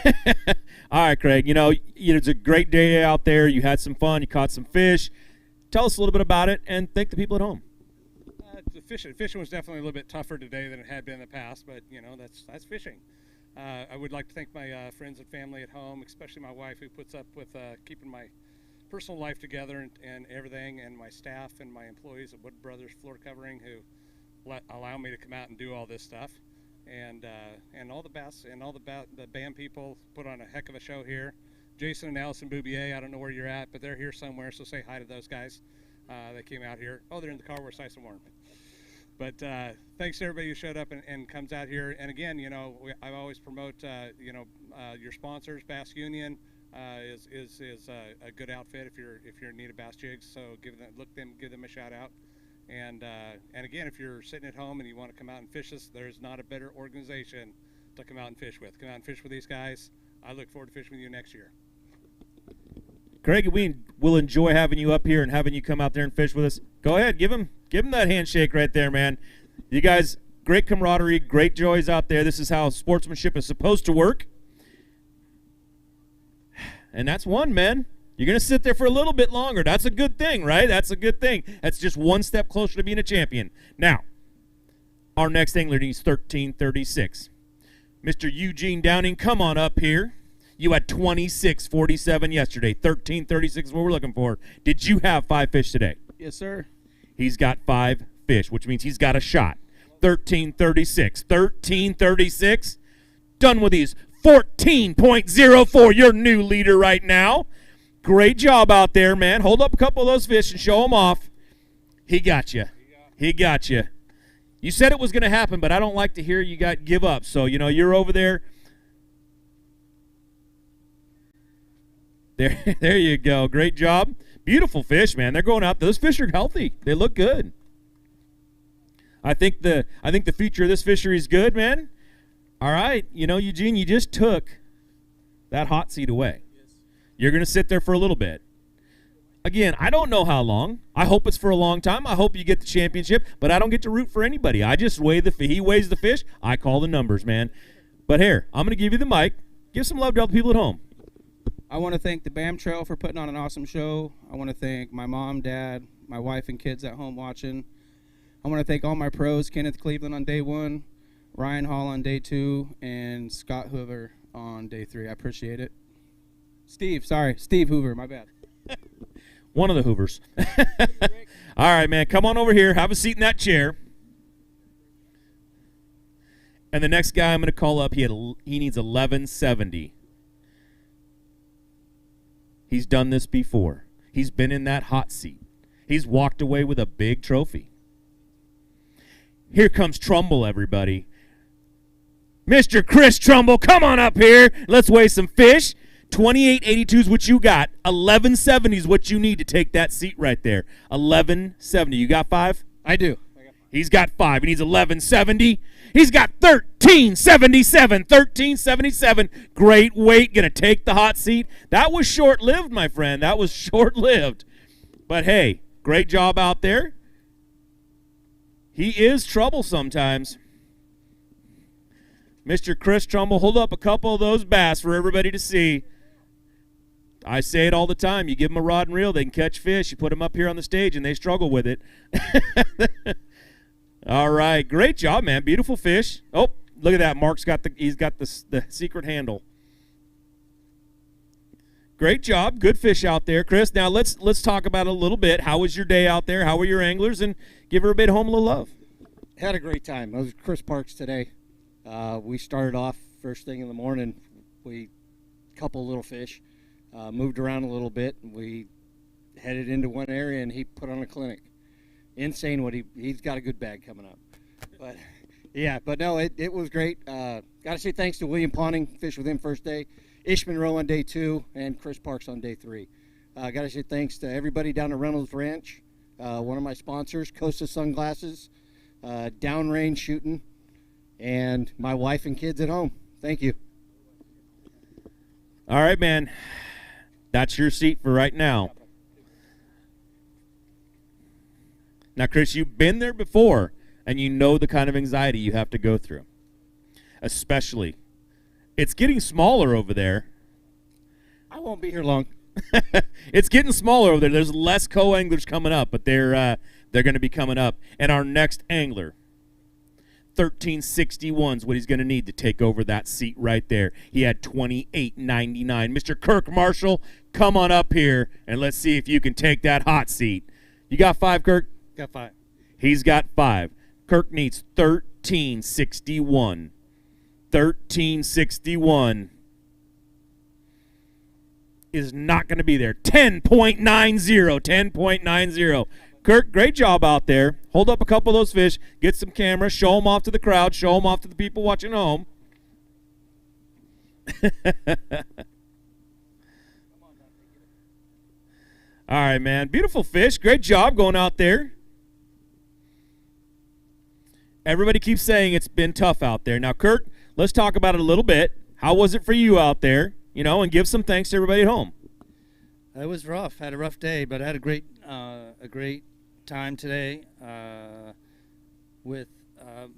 All right, Craig. You know, it's a great day out there. You had some fun. You caught some fish. Tell us a little bit about it, and thank the people at home. The fishing was definitely a little bit tougher today than it had been in the past, but, you know, that's fishing. I would like to thank my friends and family at home, especially my wife, who puts up with keeping my personal life together and everything, and my staff and my employees at Wood Brothers Floor Covering, who allow me to come out and do all this stuff. And all the bass and all the band people put on a heck of a show here. Jason and Allison Boubier, I don't know where you're at, but they're here somewhere, so say hi to those guys. They came out here. Oh, they're in the car where it's nice and warm. But thanks to everybody who showed up and comes out here. And again, you know, I always promote, your sponsors. Bass Union is a good outfit if you're in need of bass jigs. So give them a shout out. And again, if you're sitting at home and you want to come out and fish this, there's not a better organization to come out and fish with. Come out and fish with these guys. I look forward to fishing with you next year. Craig, we will enjoy having you up here and having you come out there and fish with us. Go ahead, give him that handshake right there, man. You guys, great camaraderie, great joys out there. This is how sportsmanship is supposed to work. And that's one, man. You're going to sit there for a little bit longer. That's a good thing, right? That's a good thing. That's just one step closer to being a champion. Now, our next angler needs 13:36. Mr. Eugene Downing, come on up here. You had 26:47 yesterday. 13:36 is what we're looking for. Did you have 5 fish today? Yes, sir. He's got 5 fish, which means he's got a shot. 13:36. 13:36. Done with these. 14.04. Your new leader right now. Great job out there, man. Hold up a couple of those fish and show them off. He got you. He got you. You said it was going to happen, but I don't like to hear you give up. So, you know, you're over there. There you go. Great job. Beautiful fish, man. They're going out. Those fish are healthy. They look good. I think the future of this fishery is good, man. All right. You know, Eugene, you just took that hot seat away. You're going to sit there for a little bit. Again, I don't know how long. I hope it's for a long time. I hope you get the championship, but I don't get to root for anybody. I just weigh he weighs the fish. I call the numbers, man. But here, I'm going to give you the mic. Give some love to all the people at home. I want to thank the BAM Trail for putting on an awesome show. I want to thank my mom, dad, my wife, and kids at home watching. I want to thank all my pros, Kenneth Cleveland on day 1, Ryan Hall on day 2, and Scott Hoover on day 3. I appreciate it. Steve Hoover, my bad. One of the Hoovers. All right, man, come on over here. Have a seat in that chair. And the next guy I'm going to call up, he needs 1170. He's done this before. He's been in that hot seat. He's walked away with a big trophy. Here comes Trumbull, everybody. Mr. Chris Trumbull, come on up here. Let's weigh some fish. 28.82 is what you got. 11.70 is what you need to take that seat right there. 11.70. You got 5? I do. He's got 5. He needs 11.70. He's got 13.77. 13.77. Great weight. Going to take the hot seat. That was short-lived, my friend. That was short-lived. But, hey, great job out there. He is trouble sometimes. Mr. Chris Trumbull, hold up a couple of those bass for everybody to see. I say it all the time. You give them a rod and reel, they can catch fish. You put them up here on the stage, and they struggle with it. All right, great job, man. Beautiful fish. Oh, look at that. Mark's got the secret handle. Great job. Good fish out there, Chris. Now let's talk about it a little bit. How was your day out there? How were your anglers? And give everybody at home a little love. Had a great time. I was with Chris Parks today. We started off first thing in the morning. We couple little fish, moved around a little bit, and we headed into one area, and he put on a clinic. Insane what he's got a good bag coming up. But yeah, but no, it was great. Got to say thanks to William Ponting, fished with him first day, Ishman Rowe on day 2, and Chris Parks on day 3. Got to say thanks to everybody down at Reynolds Ranch, one of my sponsors, Costa Sunglasses, Downrange Shooting, and my wife and kids at home. Thank you. All right, man. That's your seat for right now. Now, Chris, you've been there before, and you know the kind of anxiety you have to go through. Especially. It's getting smaller over there. I won't be here long. It's getting smaller over there. There's less co-anglers coming up, but they're going to be coming up. And our next angler, 1361 is what he's going to need to take over that seat right there. He had 28.99. Mr. Kirk Marshall, come on up here, and let's see if you can take that hot seat. You got 5, Kirk? Got 5. He's got 5. Kirk needs 1361. 1361 is not going to be there. 10.90. 10.90. Kirk, great job out there. Hold up a couple of those fish. Get some cameras. Show them off to the crowd. Show them off to the people watching home. All right, man. Beautiful fish. Great job going out there. Everybody keeps saying it's been tough out there. Now, Kirk, let's talk about it a little bit. How was it for you out there? You know, and give some thanks to everybody at home. It was rough. Had a rough day, but I had a great time today with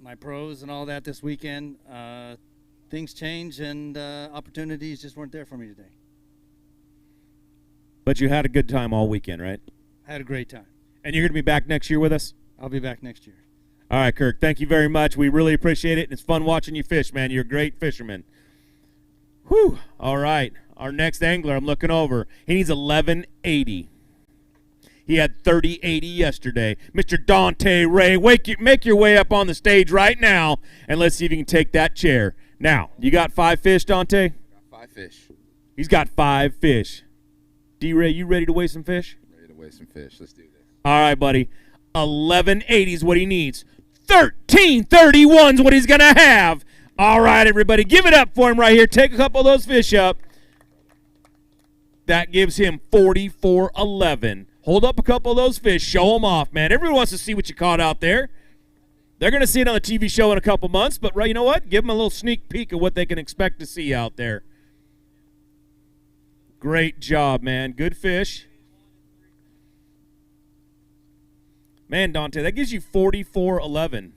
my pros and all that this weekend. Things changed, and opportunities just weren't there for me today. But you had a good time all weekend, right? I had a great time. And you're going to be back next year with us? I'll be back next year. All right, Kirk, thank you very much. We really appreciate it. It's fun watching you fish, man. You're a great fisherman. Whew. All right. Our next angler, I'm looking over. He needs 1180. He had 3080 yesterday. Mr. Dante Ray, make your way up on the stage right now, and let's see if you can take that chair. Now, you got 5 fish, Dante? Got 5 fish. He's got 5 fish. D-Ray, you ready to weigh some fish? Ready to weigh some fish. Let's do this. All right, buddy. 1180 is what he needs. 1331 is what he's going to have. All right, everybody, give it up for him right here. Take a couple of those fish up. That gives him 4411. Hold up a couple of those fish. Show them off, man. Everyone wants to see what you caught out there. They're going to see it on the TV show in a couple months, but you know what? Give them a little sneak peek of what they can expect to see out there. Great job, man. Good fish. Man, Dante, that gives you 4411.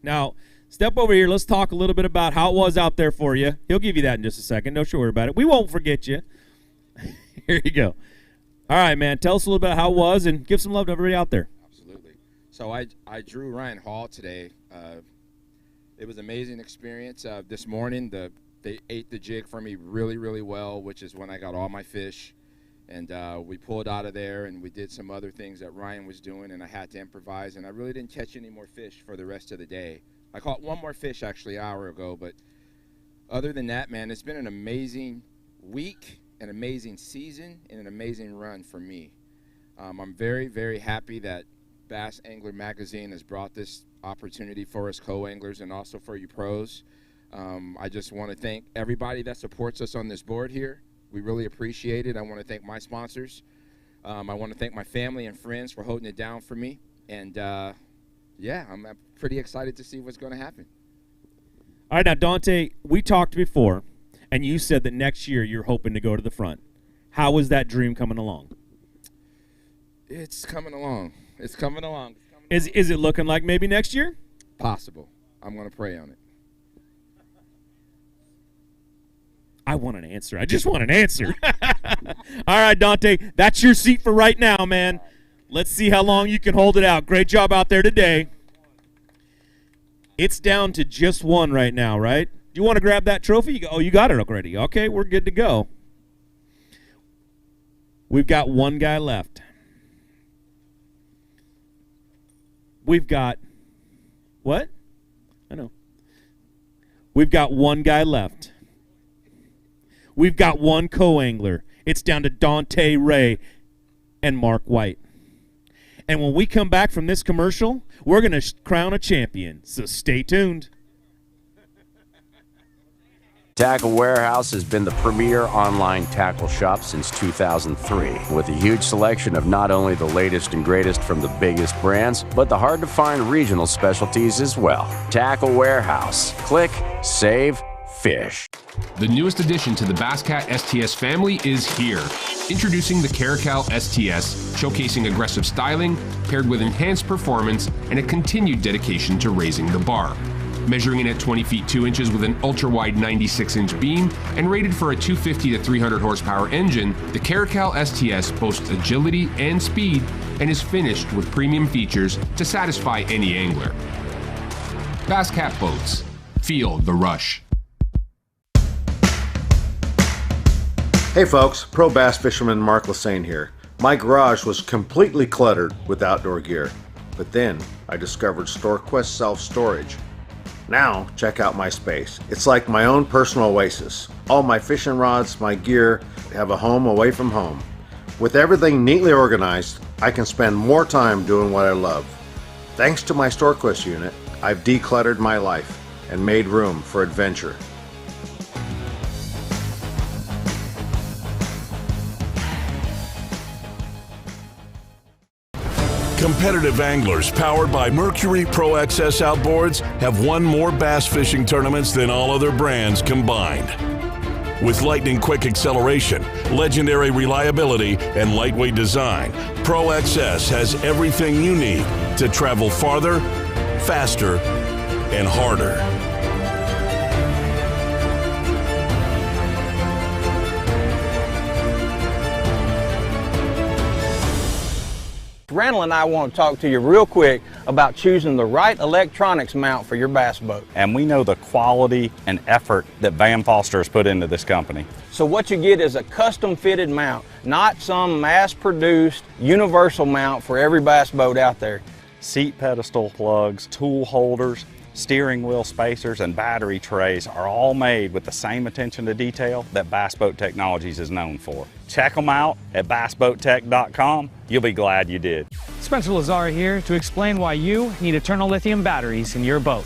Now, step over here. Let's talk a little bit about how it was out there for you. He'll give you that in just a second. Don't you worry about it. We won't forget you. Here you go. All right, man. Tell us a little bit how it was and give some love to everybody out there. Absolutely. So I drew Ryan Hall today. It was an amazing experience. This morning, they ate the jig for me really, really well, which is when I got all my fish. And we pulled out of there, and we did some other things that Ryan was doing, and I had to improvise. And I really didn't catch any more fish for the rest of the day. I caught one more fish, actually, an hour ago. But other than that, man, it's been an amazing week, an amazing season, and an amazing run for me. I'm very, very happy that Bass Angler Magazine has brought this opportunity for us co-anglers and also for you pros. I just want to thank everybody that supports us on this board here. We really appreciate it. I want to thank my sponsors. I want to thank my family and friends for holding it down for me. And, yeah, I'm pretty excited to see what's going to happen. All right, now, Dante, we talked before, and you said that next year you're hoping to go to the front. How is that dream coming along? It's coming along. It's coming along. It's Is it looking like maybe next year? Possible. I'm going to pray on it. I want an answer. I just want an answer. All right, Dante, that's your seat for right now, man. Let's see how long you can hold it out. Great job out there today. It's down to just one right now, right? Do you want to grab that trophy? Oh, you got it already. Okay, we're good to go. We've got one guy left. We've got, what? I know. We've got one guy left. We've got one co-angler. It's down to Dante Ray and Mark White. And when we come back from this commercial, we're going to crown a champion. So stay tuned. Tackle Warehouse has been the premier online tackle shop since 2003, with a huge selection of not only the latest and greatest from the biggest brands, but the hard-to-find regional specialties as well. Tackle Warehouse. Click, save, fish. The newest addition to the Basscat STS family is here. Introducing the Caracal STS, showcasing aggressive styling, paired with enhanced performance and a continued dedication to raising the bar. Measuring in at 20 feet 2 inches with an ultra-wide 96-inch beam and rated for a 250 to 300 horsepower engine, the Caracal STS boasts agility and speed and is finished with premium features to satisfy any angler. Basscat Boats. Feel the rush. Hey folks, pro bass fisherman Mark Lassane here. My garage was completely cluttered with outdoor gear, but then I discovered StoreQuest self-storage. Now, check out my space. It's like my own personal oasis. All my fishing rods, my gear, have a home away from home. With everything neatly organized, I can spend more time doing what I love. Thanks to my StoreQuest unit, I've decluttered my life and made room for adventure. Competitive anglers powered by Mercury Pro XS outboards have won more bass fishing tournaments than all other brands combined. With lightning-quick acceleration, legendary reliability, and lightweight design, Pro XS has everything you need to travel farther, faster, and harder. Randall and I want to talk to you real quick about choosing the right electronics mount for your bass boat. And we know the quality and effort that Van Foster has put into this company. So what you get is a custom fitted mount, not some mass produced universal mount for every bass boat out there. Seat pedestal plugs, tool holders, steering wheel spacers, and battery trays are all made with the same attention to detail that Bass Boat Technologies is known for. Check them out at bassboattech.com. You'll be glad you did. Spencer Lazar here to explain why you need Eternal Lithium batteries in your boat.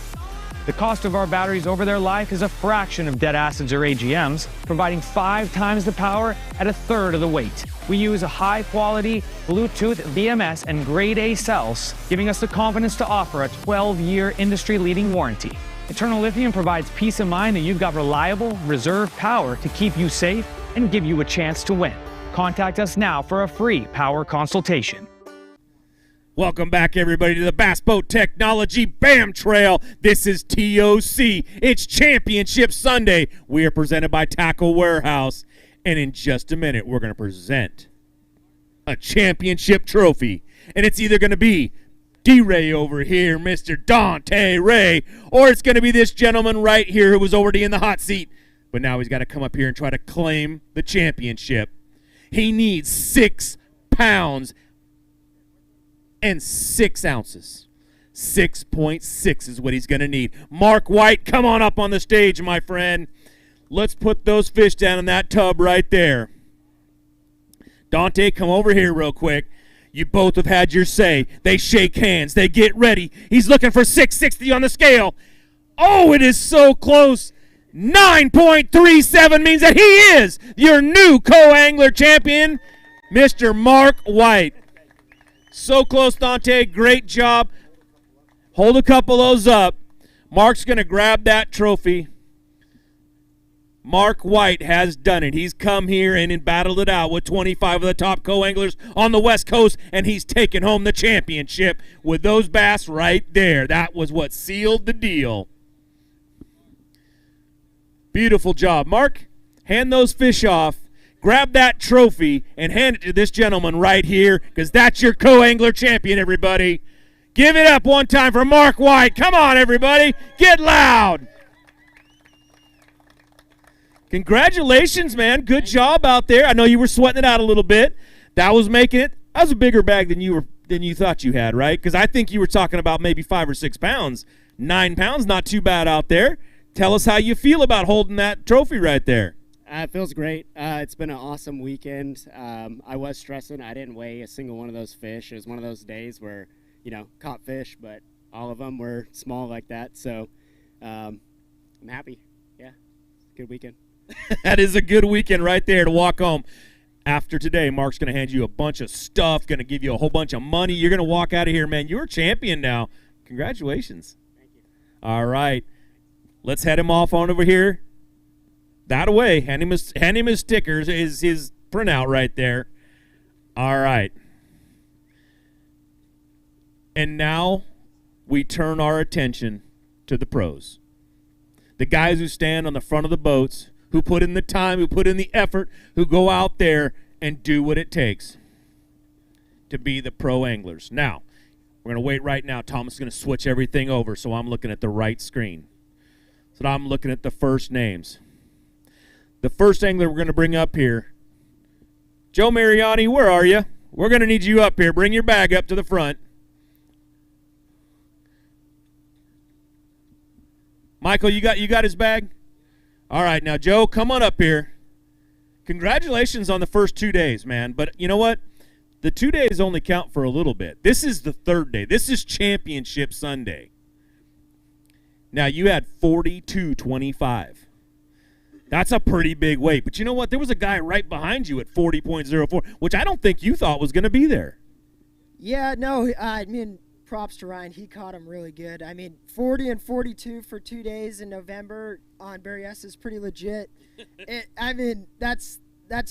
The cost of our batteries over their life is a fraction of dead acids or AGMs, providing 5 times the power at a third of the weight. We use a high-quality Bluetooth BMS and grade A cells, giving us the confidence to offer a 12-year industry-leading warranty. Eternal Lithium provides peace of mind that you've got reliable, reserve power to keep you safe and give you a chance to win. Contact us now for a free power consultation. Welcome back, everybody, to the Bass Boat Technology BAM Trail. This is TOC. It's Championship Sunday. We are presented by Tackle Warehouse. And in just a minute, we're going to present a championship trophy. And it's either going to be D-Ray over here, Mr. Dante Ray, or it's going to be this gentleman right here who was already in the hot seat. But now he's got to come up here and try to claim the championship. He needs 6 pounds and 6 ounces. 6.6 is what he's going to need. Mark White, come on up on the stage, my friend. Let's put those fish down in that tub right there. Dante, come over here real quick. You both have had your say. They shake hands. They get ready. He's looking for 660 on the scale. Oh, it is so close. 9.37 means that he is your new co-angler champion, Mr. Mark White. So close, Dante. Great job. Hold a couple of those up. Mark's going to grab that trophy. Mark White has done it. He's come here and battled it out with 25 of the top co-anglers on the West Coast, and he's taken home the championship with those bass right there. That was what sealed the deal. Beautiful job. Mark, hand those fish off, grab that trophy, and hand it to this gentleman right here, because that's your co-angler champion, everybody. Give it up one time for Mark White. Come on, everybody. Get loud. Congratulations, man. Good job out there. I know you were sweating it out a little bit. That was making it. That was a bigger bag than you thought you had, right? Because I think you were talking about maybe 5 or 6 pounds. 9 pounds, not too bad out there. Tell us how you feel about holding that trophy right there. It feels great. It's been an awesome weekend. I was stressing. I didn't weigh a single one of those fish. It was one of those days where, caught fish, but all of them were small like that. So I'm happy. Yeah, good weekend. That is a good weekend right there to walk home. After today, Mark's going to hand you a bunch of stuff, going to give you a whole bunch of money. You're going to walk out of here, man. You're a champion now. Congratulations. Thank you. All right. Let's head him off on over here. That away. Hand him his stickers, his printout right there. All right. And now we turn our attention to the pros. The guys who stand on the front of the boats, who put in the time, who put in the effort, who go out there and do what it takes to be the pro anglers. Now, we're going to wait right now. Thomas is going to switch everything over, so I'm looking at the right screen. So now I'm looking at the first names. The first angler we're going to bring up here, Joe Mariani, where are you? We're going to need you up here. Bring your bag up to the front. Michael, you got his bag? All right, now, Joe, come on up here. Congratulations on the first 2 days, man. But you know what? The 2 days only count for a little bit. This is the third day. This is Championship Sunday. Now, you had 42.25. That's a pretty big weight. But you know what? There was a guy right behind you at 40.04, which I don't think you thought was going to be there. Yeah, no, props to Ryan. He caught him really good. 40 and 42 for 2 days in November on Berryessa is pretty legit. That's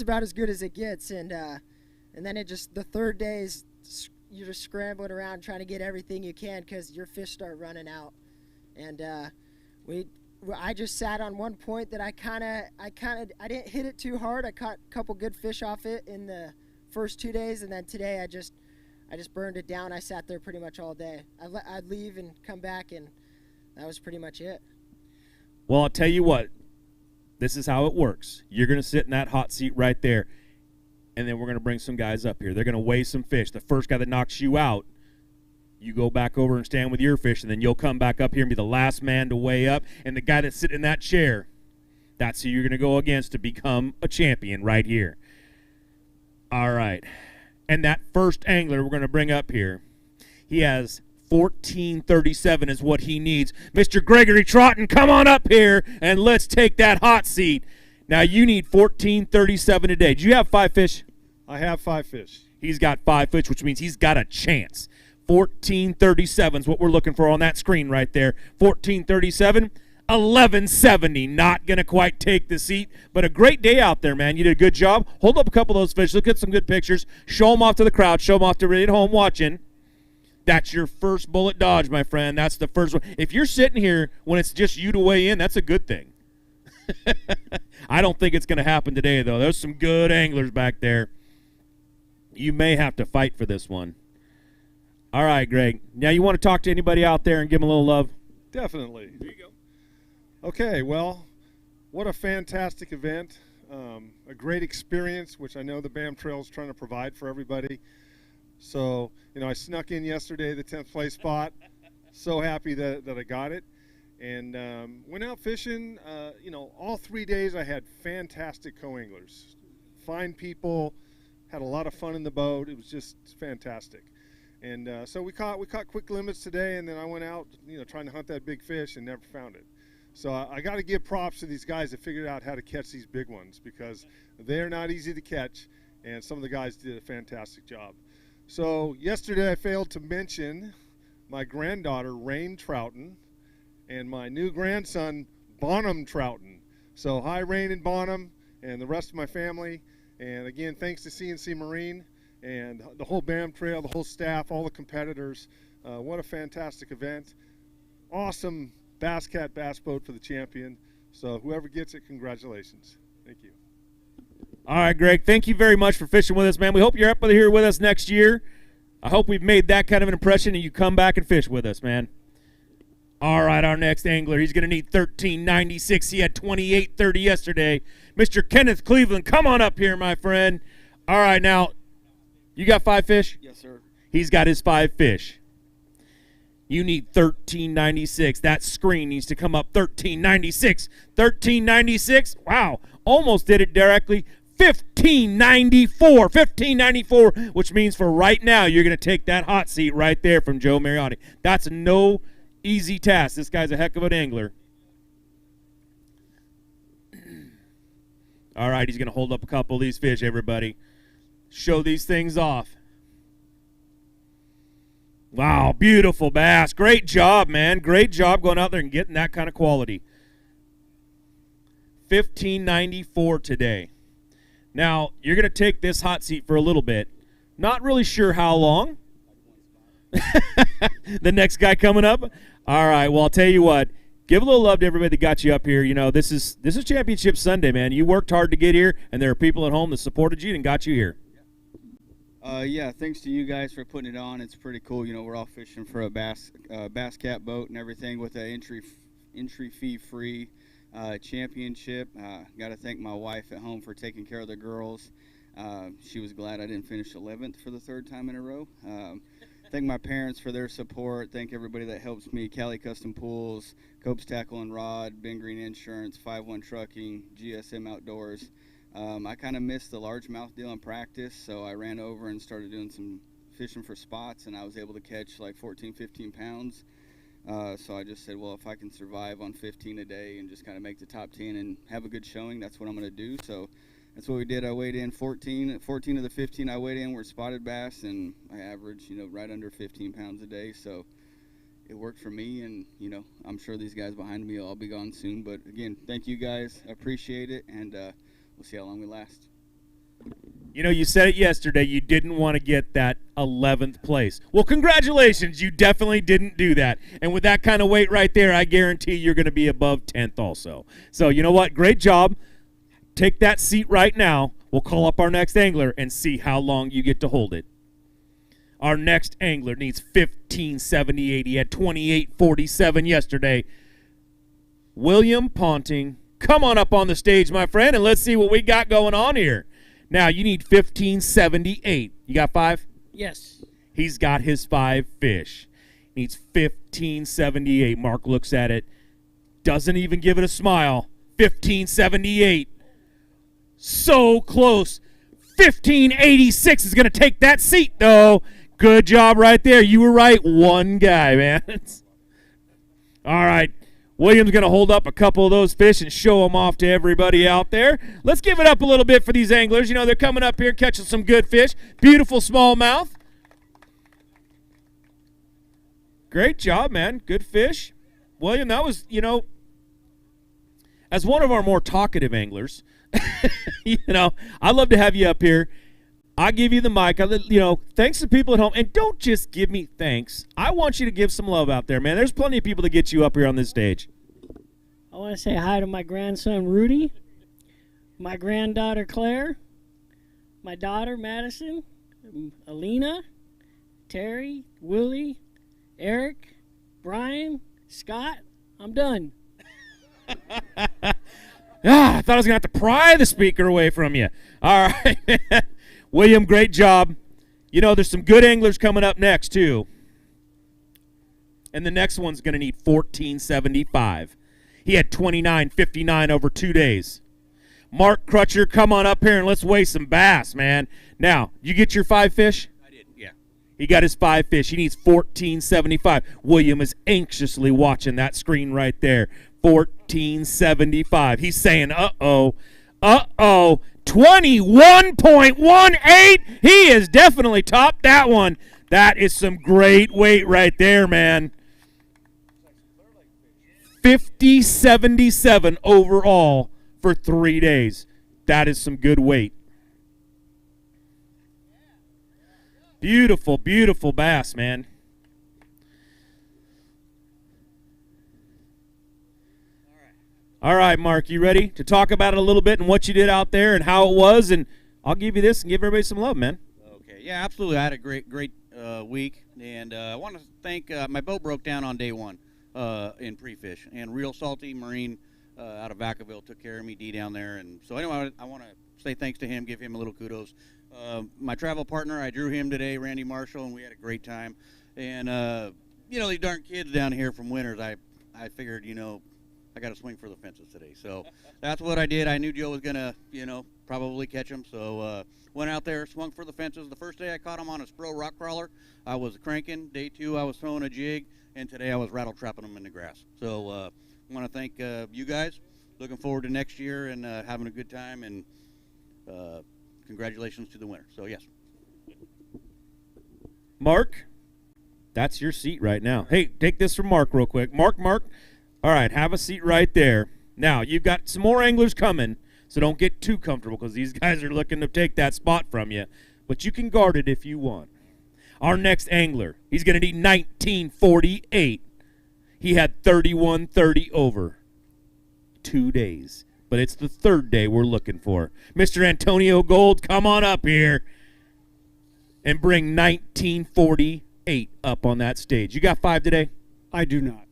about as good as it gets. And then the third day is you're just scrambling around trying to get everything you can because your fish start running out. And I just sat on one point that I didn't hit it too hard. I caught a couple good fish off it in the first 2 days, and then today I just burned it down. I sat there pretty much all day. I'd leave and come back, and that was pretty much it. Well, I'll tell you what. This is how it works. You're going to sit in that hot seat right there, and then we're going to bring some guys up here. They're going to weigh some fish. The first guy that knocks you out, you go back over and stand with your fish, and then you'll come back up here and be the last man to weigh up. And the guy that's sitting in that chair, that's who you're going to go against to become a champion right here. All right. And that first angler we're going to bring up here, he has 14.37 is what he needs. Mr. Gregory Troughton, come on up here, and let's take that hot seat. Now, you need 14.37 a day. Do you have 5 fish? I have 5 fish. He's got 5 fish, which means he's got a chance. 14.37 is what we're looking for on that screen right there. 14.37, 11.70. Not going to quite take the seat, but a great day out there, man. You did a good job. Hold up a couple of those fish. Look at some good pictures. Show them off to the crowd. Show them off to everybody at home watching. That's your first bullet dodge, my friend. That's the first one. If you're sitting here when it's just you to weigh in, that's a good thing. I don't think it's going to happen today, though. There's some good anglers back there. You may have to fight for this one. All right, Greg. Now you want to talk to anybody out there and give them a little love? Definitely. Here you go. Okay, well, what a fantastic event. A great experience, which I know the BAM Trail is trying to provide for everybody. So, I snuck in yesterday, the 10th place spot. So happy that I got it. And went out fishing. All 3 days I had fantastic co-anglers. Fine people. Had a lot of fun in the boat. It was just fantastic. And so we caught quick limits today, and then I went out, trying to hunt that big fish and never found it. So I got to give props to these guys that figured out how to catch these big ones, because they're not easy to catch, and some of the guys did a fantastic job. So yesterday I failed to mention my granddaughter, Rain Troughton, and my new grandson, Bonham Troughton. So high Rain in Bonham and the rest of my family. And again, thanks to CNC Marine and the whole BAM Trail, the whole staff, all the competitors. What a fantastic event. Awesome Bass Cat bass boat for the champion. So whoever gets it, congratulations. Thank you. All right, Greg, thank you very much for fishing with us, man. We hope you're up here with us next year. I hope we've made that kind of an impression and you come back and fish with us, man. All right, our next angler, he's going to need 13.96. He had 28.30 yesterday. Mr. Kenneth Cleveland, come on up here, my friend. All right, now, you got 5 fish? Yes, sir. He's got his 5 fish. You need 13.96. That screen needs to come up 13.96. 13.96. Wow, almost did it directly. 15.94. 15.94, which means for right now, you're going to take that hot seat right there from Joe Mariani. That's no easy task. This guy's a heck of an angler. All right, he's going to hold up a couple of these fish, everybody. Show these things off. Wow, beautiful bass. Great job, man. Great job going out there and getting that kind of quality. 15.94 today. Now, you're going to take this hot seat for a little bit. Not really sure how long. The next guy coming up. All right, well, I'll tell you what. Give a little love to everybody that got you up here. You know, this is Championship Sunday, man. You worked hard to get here, and there are people at home that supported you and got you here. Yeah, thanks to you guys for putting it on. It's pretty cool. You know, we're all fishing for a bass cat boat and everything with an entry fee free championship. Got to thank my wife at home for taking care of the girls. She was glad I didn't finish 11th for the 3rd time in a row. Thank my parents for their support. Thank everybody that helps me. Calif Custom Pools, Copes Tackle and Rod, Ben Green Insurance, 5-1 Trucking, GSM Outdoors. I kind of missed the largemouth deal in practice, so I ran over and started doing some fishing for spots, and I was able to catch like 14, 15 pounds. So I just said, well, if I can survive on 15 a day and just kind of make the top 10 and have a good showing, that's what I'm going to do. So that's what we did. I weighed in 14 of the 15 I weighed in were spotted bass, and I averaged, right under 15 pounds a day. So it worked for me, and, I'm sure these guys behind me will all be gone soon. But, again, thank you guys. I appreciate it, and we'll see how long we last. You said it yesterday. You didn't want to get that 11th place. Well, congratulations. You definitely didn't do that. And with that kind of weight right there, I guarantee you're going to be above 10th also. So, you know what? Great job. Take that seat right now. We'll call up our next angler and see how long you get to hold it. Our next angler needs 15.78. He had 28.47 yesterday. William Ponting, come on up on the stage, my friend, and let's see what we got going on here. Now, you need 15.78. You got 5? Yes. He's got his 5 fish. Needs 15.78. Mark looks at it. Doesn't even give it a smile. 15.78. So close. 15.86 is going to take that seat, though. Good job right there. You were right. One guy, man. All right. William's going to hold up a couple of those fish and show them off to everybody out there. Let's give it up a little bit for these anglers. They're coming up here catching some good fish. Beautiful smallmouth. Great job, man. Good fish. William, that was, as one of our more talkative anglers, I'd love to have you up here. I give you the mic. Thanks to people at home. And don't just give me thanks. I want you to give some love out there, man. There's plenty of people to get you up here on this stage. I want to say hi to my grandson, Rudy, my granddaughter, Claire, my daughter, Madison, Alina, Terry, Willie, Eric, Brian, Scott. I'm done. I thought I was going to have to pry the speaker away from you. All right, man. William, great job. There's some good anglers coming up next, too. And the next one's going to need 14.75. He had 29.59 over 2 days. Mark Crutcher, come on up here and let's weigh some bass, man. Now, you get your 5 fish? I did, yeah. He got his 5 fish. He needs 14.75. William is anxiously watching that screen right there. 14.75. He's saying, uh-oh, 21.18. He has definitely topped that one. That is some great weight right there, man. 50.77 overall for 3 days. That is some good weight. Beautiful, beautiful bass, man. All right, Mark, you ready to talk about it a little bit and what you did out there and how it was? And I'll give you this and give everybody some love, man. Okay, yeah, absolutely. I had a great week, and I want to thank my boat broke down on day one in pre-fish, and Real Salty Marine out of Vacaville took care of me, D down there. And so anyway, I want to say thanks to him, give him a little kudos. My travel partner, I drew him today, Randy Marshall, and we had a great time. And, these darn kids down here from Winters, I figured, I got to swing for the fences today. So that's what I did. I knew Joe was going to, probably catch him. So went out there, swung for the fences. The first day I caught him on a Spro rock crawler. I was cranking. Day 2, I was throwing a jig. And today I was rattle trapping them in the grass. So I want to thank you guys. Looking forward to next year and having a good time. And congratulations to the winner. So, yes. Mark, that's your seat right now. Hey, take this from Mark real quick. Mark. All right, have a seat right there. Now, you've got some more anglers coming, so don't get too comfortable because these guys are looking to take that spot from you. But you can guard it if you want. Our next angler, he's going to need 1948. He had 31-30 over 2 days. But it's the third day we're looking for. Mr. Antonio Gold, come on up here and bring 1948 up on that stage. You got 5 today? I do not.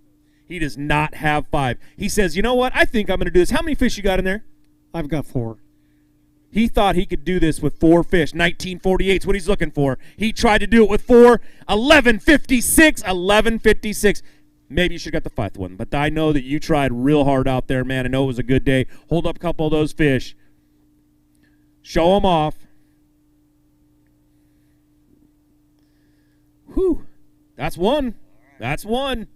He does not have 5. He says, you know what? I think I'm going to do this. How many fish you got in there? I've got 4. He thought he could do this with 4 fish. 1948 is what he's looking for. He tried to do it with 4. 1156. Maybe you should have got the 5th one. But I know that you tried real hard out there, man. I know it was a good day. Hold up a couple of those fish. Show them off. Whew. That's one. That's one.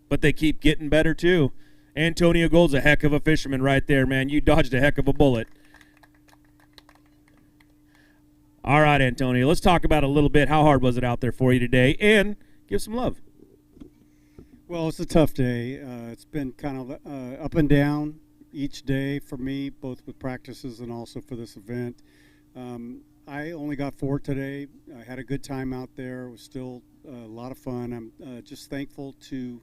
But they keep getting better, too. Antonio Gold's a heck of a fisherman right there, man. You dodged a heck of a bullet. All right, Antonio, let's talk about a little bit. How hard was it out there for you today? And give some love. Well, it's a tough day. It's been kind of up and down each day for me, both with practices and also for this event. I only got 4 today. I had a good time out there. It was still a lot of fun. I'm just thankful to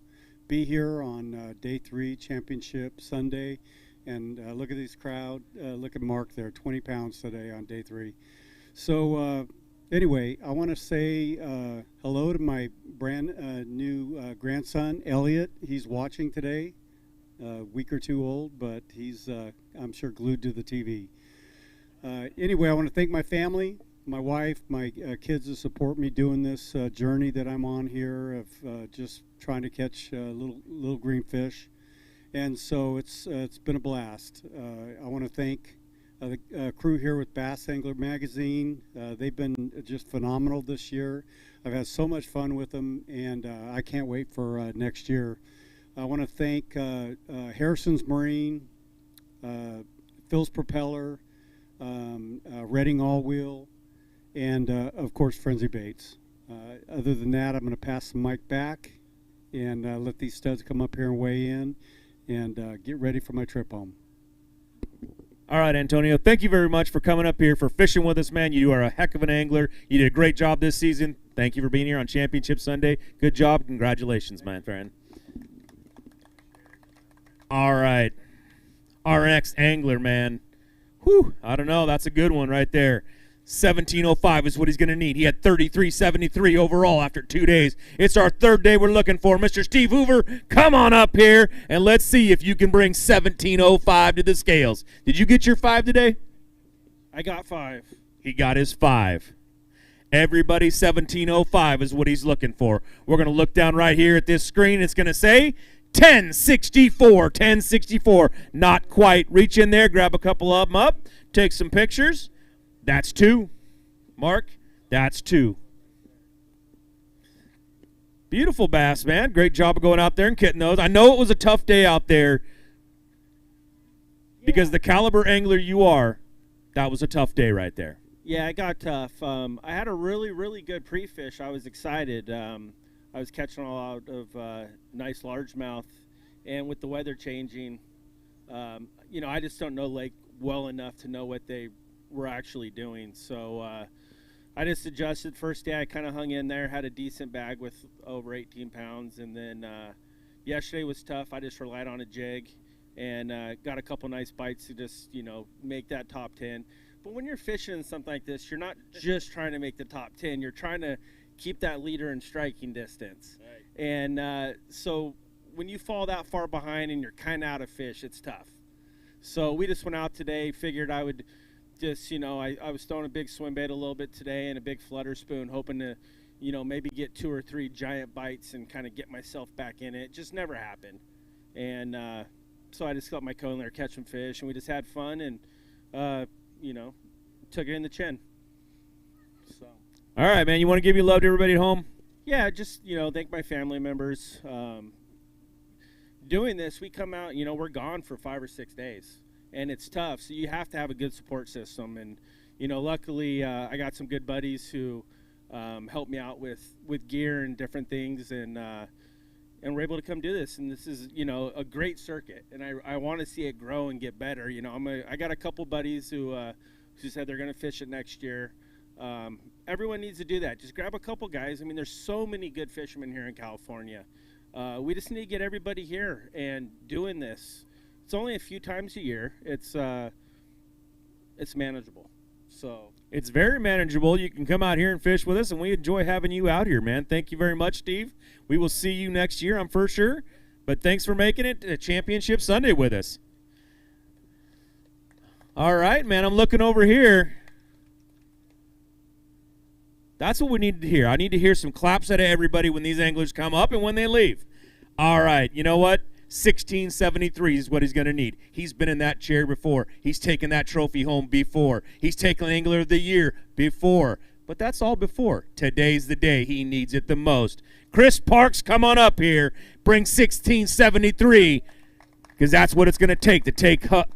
be here on day 3 championship Sunday, and look at this crowd. Look at Mark there, 20 pounds today on day 3. So anyway, I want to say hello to my brand new grandson, Elliot. He's watching today, a week or 2 old, but he's I'm sure glued to the TV. Anyway, I want to thank my family, my wife, my kids that support me doing this journey that I'm on here of just trying to catch little green fish. And so it's been a blast. I want to thank the crew here with Bass Angler Magazine. They've been just phenomenal this year. I've had so much fun with them, and I can't wait for next year. I want to thank Harrison's Marine, Phil's Propeller, Redding All Wheel, and of course Frenzy Baits. Other than that, I'm going to pass the mic back and let these studs come up here and weigh in and get ready for my trip home. All right, Antonio, thank you very much for coming up here, for fishing with us, man. You are a heck of an angler. You did a great job this season. Thank you for being here on Championship Sunday. Good job. Congratulations, my friend. All right. Our next angler, man. Whew, I don't know. That's a good one right there. 1705 is what he's going to need. He had 33.73 overall after 2 days. It's our third day we're looking for. Mr. Steve Hoover, come on up here, and let's see if you can bring 1705 to the scales. Did you get your 5 today? I got 5. He got his 5. Everybody, 1705 is what he's looking for. We're going to look down right here at this screen. It's going to say 1064. Not quite. Reach in there, grab a couple of them up, take some pictures. That's 2. Mark, that's 2. Beautiful bass, man. Great job of going out there and getting those. I know it was a tough day out there because the caliber angler you are, that was a tough day right there. Yeah, it got tough. I had a really good pre-fish. I was excited. I was catching a lot of nice largemouth, and with the weather changing, I just don't know lake well enough to know what they were actually doing. So I just adjusted. First day I kind of hung in there, had a decent bag with over 18 pounds. And then yesterday was tough. I just relied on a jig and got a couple nice bites to just, make that top 10. But when you're fishing something like this, you're not just trying to make the top 10. You're trying to keep that leader in striking distance. Right. And so when you fall that far behind and you're kind of out of fish, it's tough. So we just went out today, figured I would just, I was throwing a big swim bait a little bit today and a big flutter spoon, hoping to, maybe get 2 or 3 giant bites and kind of get myself back in it. It just never happened. And so I just got my cone there, catch some fish, and we just had fun and, took it in the chin. So. All right, man. You want to give your love to everybody at home? Yeah, just, thank my family members. Doing this, we come out, we're gone for 5 or 6 days, and it's tough. So you have to have a good support system. And, luckily I got some good buddies who helped me out with gear and different things, and we're able to come do this. And this is, a great circuit, and I want to see it grow and get better. I got a couple buddies who said they're going to fish it next year. Everyone needs to do that. Just grab a couple guys. I mean, there's so many good fishermen here in California. We just need to get everybody here and doing this. It's only a few times a year. It's manageable. So it's very manageable. You can come out here and fish with us, and we enjoy having you out here, man. Thank you very much, Steve. We will see you next year, I'm for sure. But thanks for making it to Championship Sunday with us. All right, man, I'm looking over here. That's what we need to hear. I need to hear some claps out of everybody when these anglers come up and when they leave. All right, you know what? 1673 is what he's going to need. He's been in that chair before. He's taken that trophy home before. He's taken Angler of the Year before. But that's all before. Today's the day he needs it the most. Chris Parks, come on up here. Bring 1673, because that's what it's going to take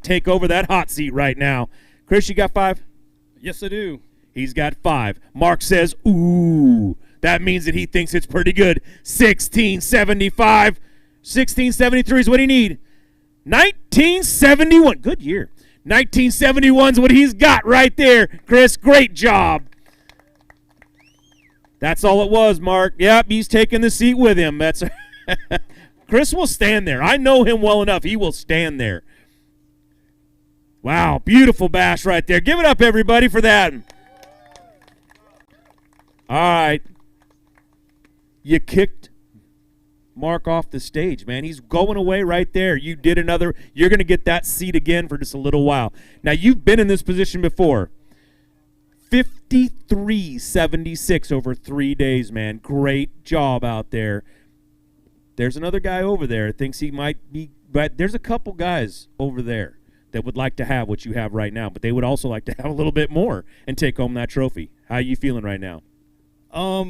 take over that hot seat right now. Chris, you got 5? Yes, I do. He's got 5. Mark says, ooh. That means that he thinks it's pretty good. 1675. 1673 is what he need. 1971. Good year. 1971 is what he's got right there. Chris, great job. That's all it was, Mark. Yep, he's taking the seat with him. That's Chris will stand there. I know him well enough. He will stand there. Wow, beautiful bass right there. Give it up, everybody, for that. All right. You kicked Mark off the stage, man. He's going away right there. You did another. You're going to get that seat again for just a little while. Now, you've been in this position before. 53.76 over 3 days, man. Great job out there. There's another guy over there thinks he might be, but there's a couple guys over there that would like to have what you have right now, but they would also like to have a little bit more and take home that trophy. How are you feeling right now? I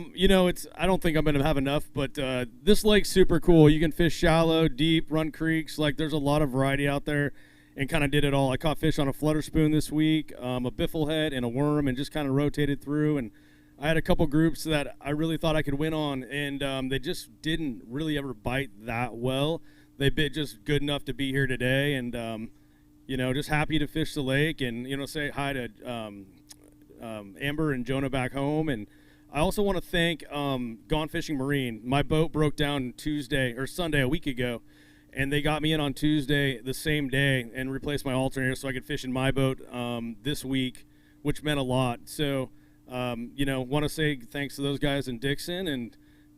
don't think I'm gonna have enough, but this lake's super cool. You can fish shallow, deep, run creeks. Like, there's a lot of variety out there, and kind of did it all. I caught fish on a flutter spoon this week, a bifflehead and a worm, and just kind of rotated through. And I had a couple groups that I really thought I could win on, and they just didn't really ever bite that well. They bit just good enough to be here today, and just happy to fish the lake, and say hi to Amber and Jonah back home. And I also want to thank Gone Fishing Marine. My boat broke down Sunday a week ago, and they got me in on Tuesday the same day and replaced my alternator so I could fish in my boat this week, which meant a lot. So, want to say thanks to those guys in Dixon, and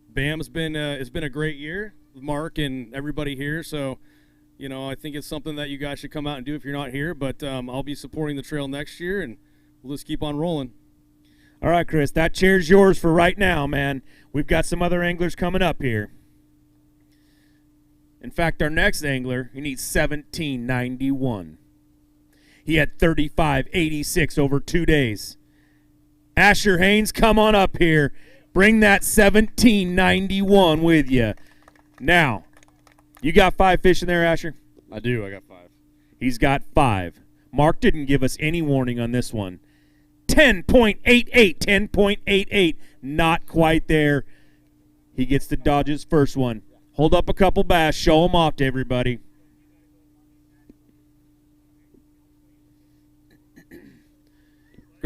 BAM's been it's been a great year, Mark and everybody here. So, I think it's something that you guys should come out and do if you're not here. But I'll be supporting the trail next year, and we'll just keep on rolling. All right, Chris, that chair's yours for right now, man. We've got some other anglers coming up here. In fact, our next angler, he needs 1791. He had 35.86 over 2 days. Asher Haynes, come on up here. Bring that 1791 with you. Now, you got 5 fish in there, Asher? I do. I got 5. He's got 5. Mark didn't give us any warning on this one. 10.88, 10.88. Not quite there. He gets to dodge his first one. Hold up a couple bass. Show them off to everybody.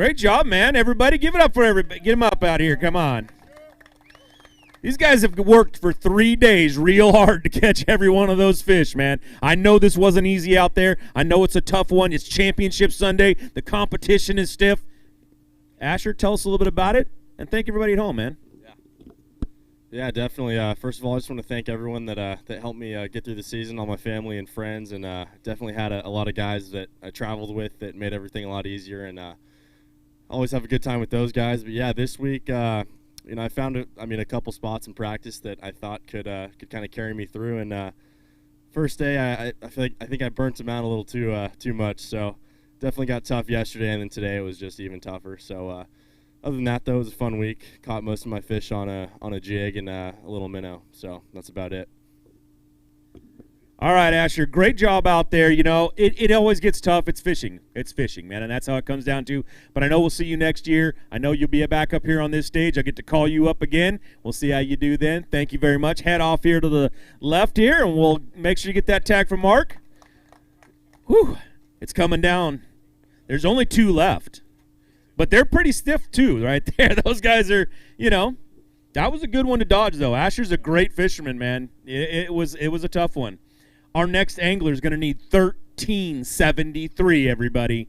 Great job, man. Everybody, give it up for everybody. Get them up out here. Come on. These guys have worked for 3 days real hard to catch every one of those fish, man. I know this wasn't easy out there. I know it's a tough one. It's Championship Sunday. The competition is stiff. Asher, tell us a little bit about it, and thank everybody at home, man. Yeah, definitely. First of all, I just want to thank everyone that helped me get through the season, all my family and friends, and definitely had a lot of guys that I traveled with that made everything a lot easier, and always have a good time with those guys. But yeah, this week, I found a couple spots in practice that I thought could kind of carry me through. And first day, I think I burnt them out a little too much. So definitely got tough yesterday, and then today it was just even tougher. So other than that, though, it was a fun week. Caught most of my fish on a jig and a little minnow. So that's about it. All right, Asher, great job out there. You know, it always gets tough. It's fishing. It's fishing, man, and that's how it comes down to. But I know we'll see you next year. I know you'll be back up here on this stage. I'll get to call you up again. We'll see how you do then. Thank you very much. Head off here to the left here, and we'll make sure you get that tag from Mark. Whew, it's coming down. There's only 2 left, but they're pretty stiff too right there. Those guys are, that was a good one to dodge, though. Asher's a great fisherman, man. It was a tough one. Our next angler is going to need 1373, everybody.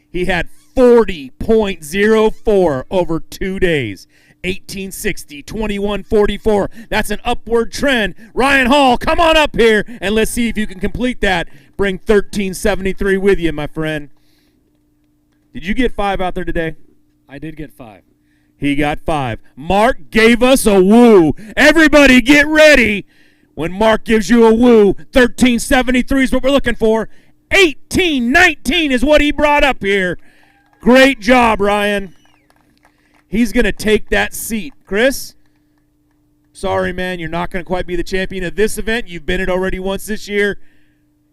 He had 40.04 over 2 days. 1860, 2144. That's an upward trend. Ryan Hall, come on up here, and let's see if you can complete that. Bring 1373 with you, my friend. Did you get 5 out there today? I did get 5. He got 5. Mark gave us a woo. Everybody get ready. When Mark gives you a woo, 1373 is what we're looking for. 1819 is what he brought up here. Great job, Ryan. He's going to take that seat. Chris, sorry, man, you're not going to quite be the champion of this event. You've been it already once this year.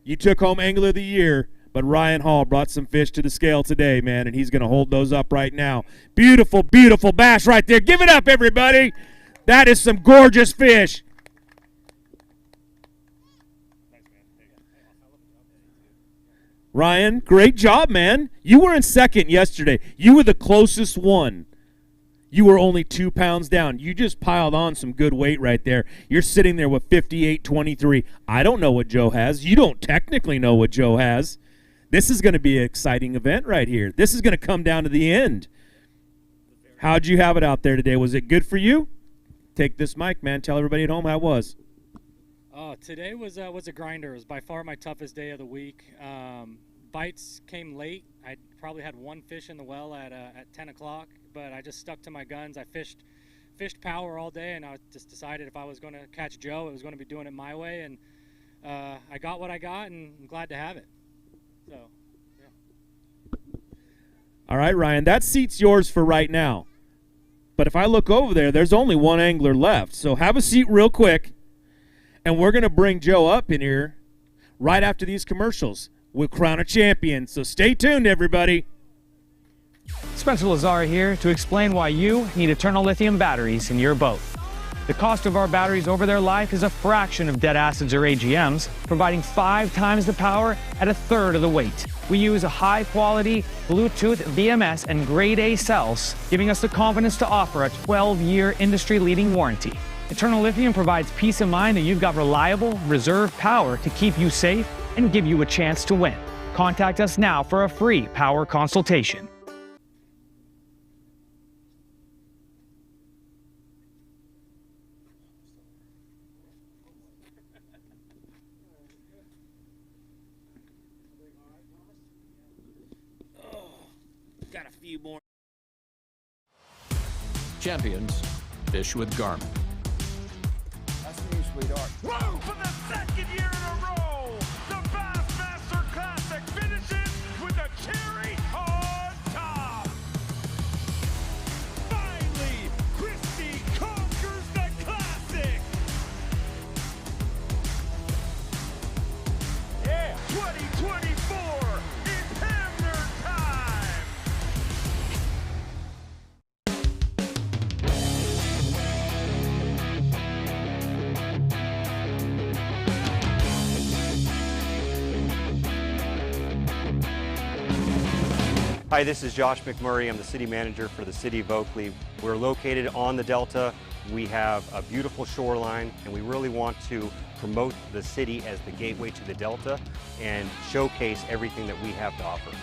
You took home Angler of the Year, but Ryan Hall brought some fish to the scale today, man, and he's going to hold those up right now. Beautiful, beautiful bass right there. Give it up, everybody. That is some gorgeous fish. Ryan, great job, man. You were in second yesterday. You were the closest one. You were only 2 pounds down. You just piled on some good weight right there. You're sitting there with 58.23. I don't know what Joe has. You don't technically know what Joe has. This is going to be an exciting event right here. This is going to come down to the end. How'd you have it out there today? Was it good for you? Take this mic, man. Tell everybody at home how it was. Today was a grinder. It was by far my toughest day of the week. Bites came late. I probably had 1 fish in the well at 10 o'clock, but I just stuck to my guns. I fished power all day, and I just decided if I was going to catch Joe, it was going to be doing it my way, and I got what I got, and I'm glad to have it. So, yeah. All right, Ryan, that seat's yours for right now. But if I look over there, there's only 1 angler left. So have a seat real quick, and we're going to bring Joe up in here right after these commercials. We'll crown a champion, so stay tuned, everybody. Spencer Lazar here to explain why you need Eternal Lithium batteries in your boat. The cost of our batteries over their life is a fraction of dead acids or AGMs, providing 5 times the power at 1/3 of the weight. We use a high-quality Bluetooth VMS and grade A cells, giving us the confidence to offer a 12-year industry-leading warranty. Eternal Lithium provides peace of mind that you've got reliable, reserve power to keep you safe and give you a chance to win. Contact us now for a free power consultation. Got a few more. Champions fish with Garmin. That's you, sweetheart. Whoa! For the 2nd year in a row, the Bassmaster Classic finishes with a cherry on top. Finally, Christie conquers the Classic. Yeah, 2024 is Hamner time. Hi, this is Josh McMurray. I'm the city manager for the city of Oakley. We're located on the Delta. We have a beautiful shoreline, and we really want to promote the city as the gateway to the Delta and showcase everything that we have to offer.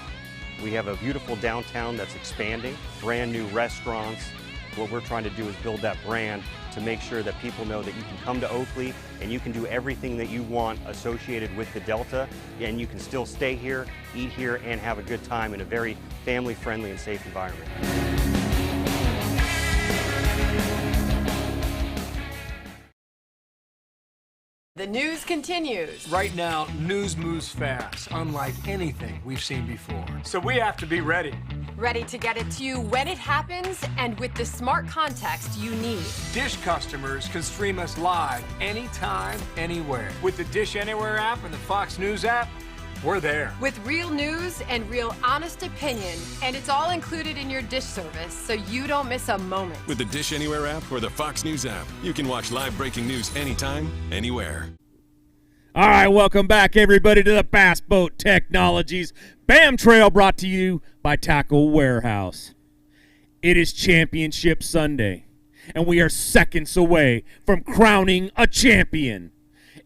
We have a beautiful downtown that's expanding, brand new restaurants. What we're trying to do is build that brand to make sure that people know that you can come to Oakley and you can do everything that you want associated with the Delta, and you can still stay here, eat here, and have a good time in a very family-friendly and safe environment. The news continues. Right now, news moves fast, unlike anything we've seen before. So we have to be ready. Ready to get it to you when it happens and with the smart context you need. Dish customers can stream us live anytime, anywhere. With the Dish Anywhere app and the Fox News app, we're there. With real news and real honest opinion, and it's all included in your Dish service, so you don't miss a moment. With the Dish Anywhere app or the Fox News app, you can watch live breaking news anytime, anywhere. All right, welcome back, everybody, to the Bass Boat Technologies BAM Trail, brought to you by Tackle Warehouse. It is Championship Sunday, and we are seconds away from crowning a champion.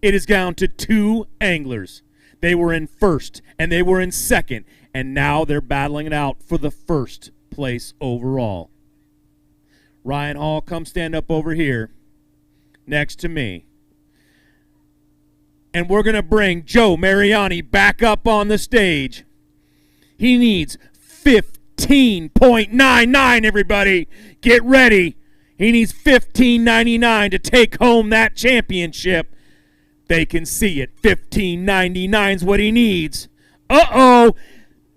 It is down to 2 anglers. They were in first, and they were in second, and now they're battling it out for the first place overall. Ryan Hall, come stand up over here next to me. And we're going to bring Joe Mariani back up on the stage. He needs 15.99, everybody. Get ready. He needs $15.99 to take home that championship. They can see it. $15.99 is what he needs. Uh-oh.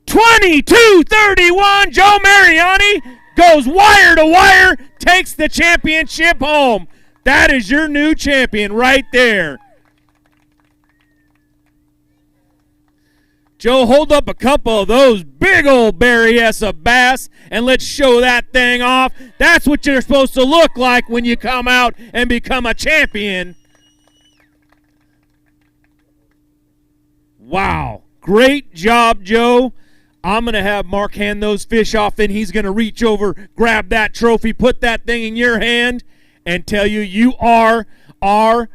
$22.31. Joe Mariani goes wire to wire, takes the championship home. That is your new champion right there. Joe, hold up a couple of those big old Berryessa bass, and let's show that thing off. That's what you're supposed to look like when you come out and become a champion. Wow. Great job, Joe. I'm going to have Mark hand those fish off, then he's going to reach over, grab that trophy, put that thing in your hand, and tell you you are our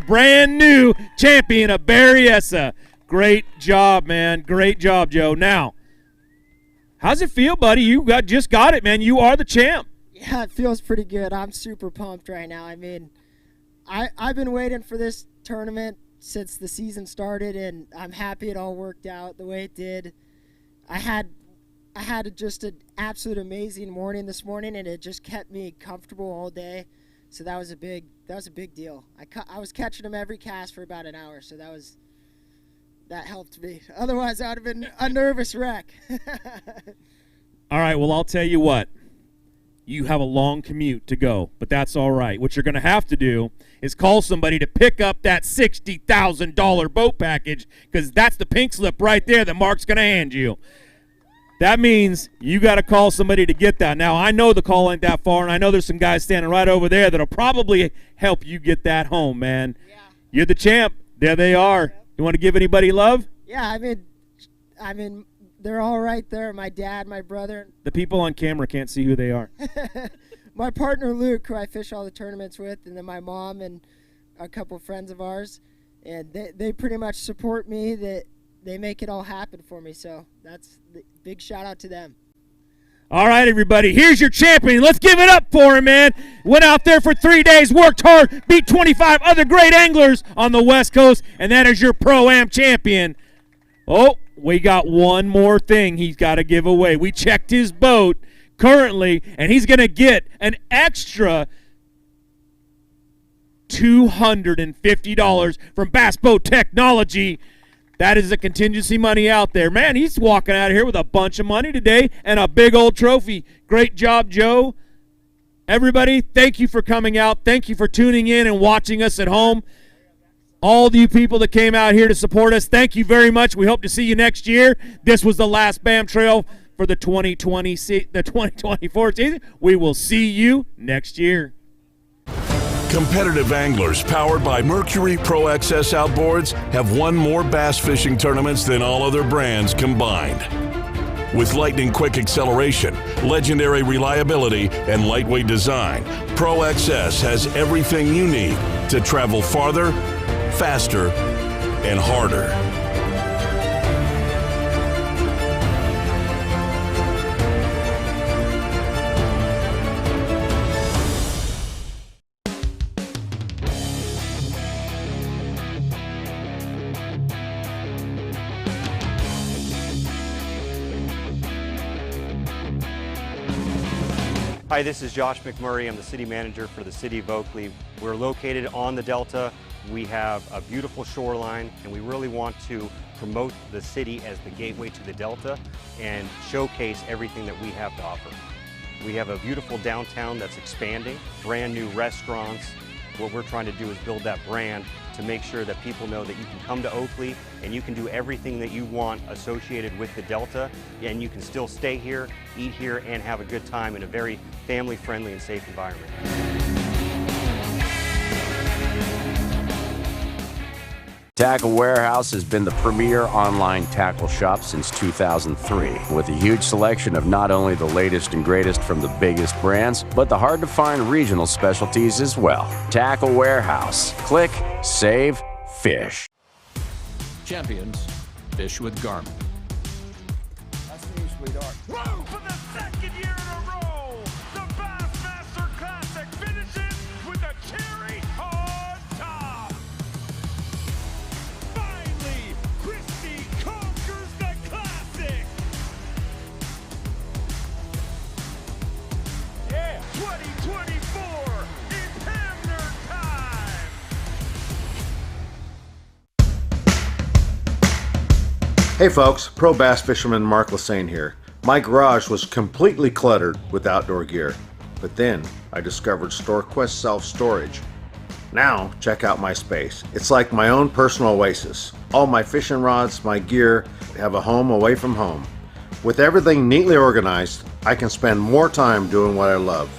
brand new champion of Berryessa. Great job, man. Great job, Joe. Now, how's it feel, buddy? You just got it, man. You are the champ. Yeah, it feels pretty good. I'm super pumped right now. I mean, I've been waiting for this tournament since the season started, and I'm happy it all worked out the way it did. I had just an absolute amazing morning this morning, and it just kept me comfortable all day. So that was a big deal. I was catching them every cast for about an hour, so that helped me. Otherwise, I would have been a nervous wreck. All right, well, I'll tell you what. You have a long commute to go, but that's all right. What you're going to have to do is call somebody to pick up that $60,000 boat package, because that's the pink slip right there that Mark's going to hand you. That means you got to call somebody to get that. Now, I know the call ain't that far, and I know there's some guys standing right over there that'll probably help you get that home, man. Yeah. You're the champ. There they are. You want to give anybody love? Yeah, I mean, they're all right there. My dad, my brother. The people on camera can't see who they are. My partner, Luke, who I fish all the tournaments with, and then my mom and a couple friends of ours. And they pretty much support me. They make it all happen for me. So that's the big shout out to them. All right, everybody, here's your champion. Let's give it up for him, man. Went out there for 3 days, worked hard, beat 25 other great anglers on the West Coast, and that is your Pro-Am champion. Oh, we got one more thing he's got to give away. We checked his boat currently, and he's going to get an extra $250 from Bass Boat Technology. That is the contingency money out there. Man, he's walking out of here with a bunch of money today and a big old trophy. Great job, Joe. Everybody, thank you for coming out. Thank you for tuning in and watching us at home. All you people that came out here to support us, thank you very much. We hope to see you next year. This was the last BAM Trail for the 2024 season. We will see you next year. Competitive anglers powered by Mercury Pro XS outboards have won more bass fishing tournaments than all other brands combined. With lightning-quick acceleration, legendary reliability, and lightweight design, Pro XS has everything you need to travel farther, faster, and harder. Hi, this is Josh McMurray. I'm the city manager for the city of Oakley. We're located on the Delta. We have a beautiful shoreline, and we really want to promote the city as the gateway to the Delta and showcase everything that we have to offer. We have a beautiful downtown that's expanding, brand new restaurants. What we're trying to do is build that brand to make sure that people know that you can come to Oakley and you can do everything that you want associated with the Delta, and you can still stay here, eat here, and have a good time in a very family-friendly and safe environment. Tackle Warehouse has been the premier online tackle shop since 2003, with a huge selection of not only the latest and greatest from the biggest brands, but the hard-to-find regional specialties as well. Tackle Warehouse. Click, save, fish. Champions, fish with Garmin. That's me, sweetheart. Whoa! For the second year in a row, the Bassmaster Classic finishes with a cherry on top. Finally, Christie conquers the Classic. Yeah, 2024 is Hamner time. Hey folks, Pro Bass Fisherman Mark Lassane here. My garage was completely cluttered with outdoor gear, but then I discovered StoreQuest Self-Storage. Now, check out my space. It's like my own personal oasis. All my fishing rods, my gear, have a home away from home. With everything neatly organized, I can spend more time doing what I love.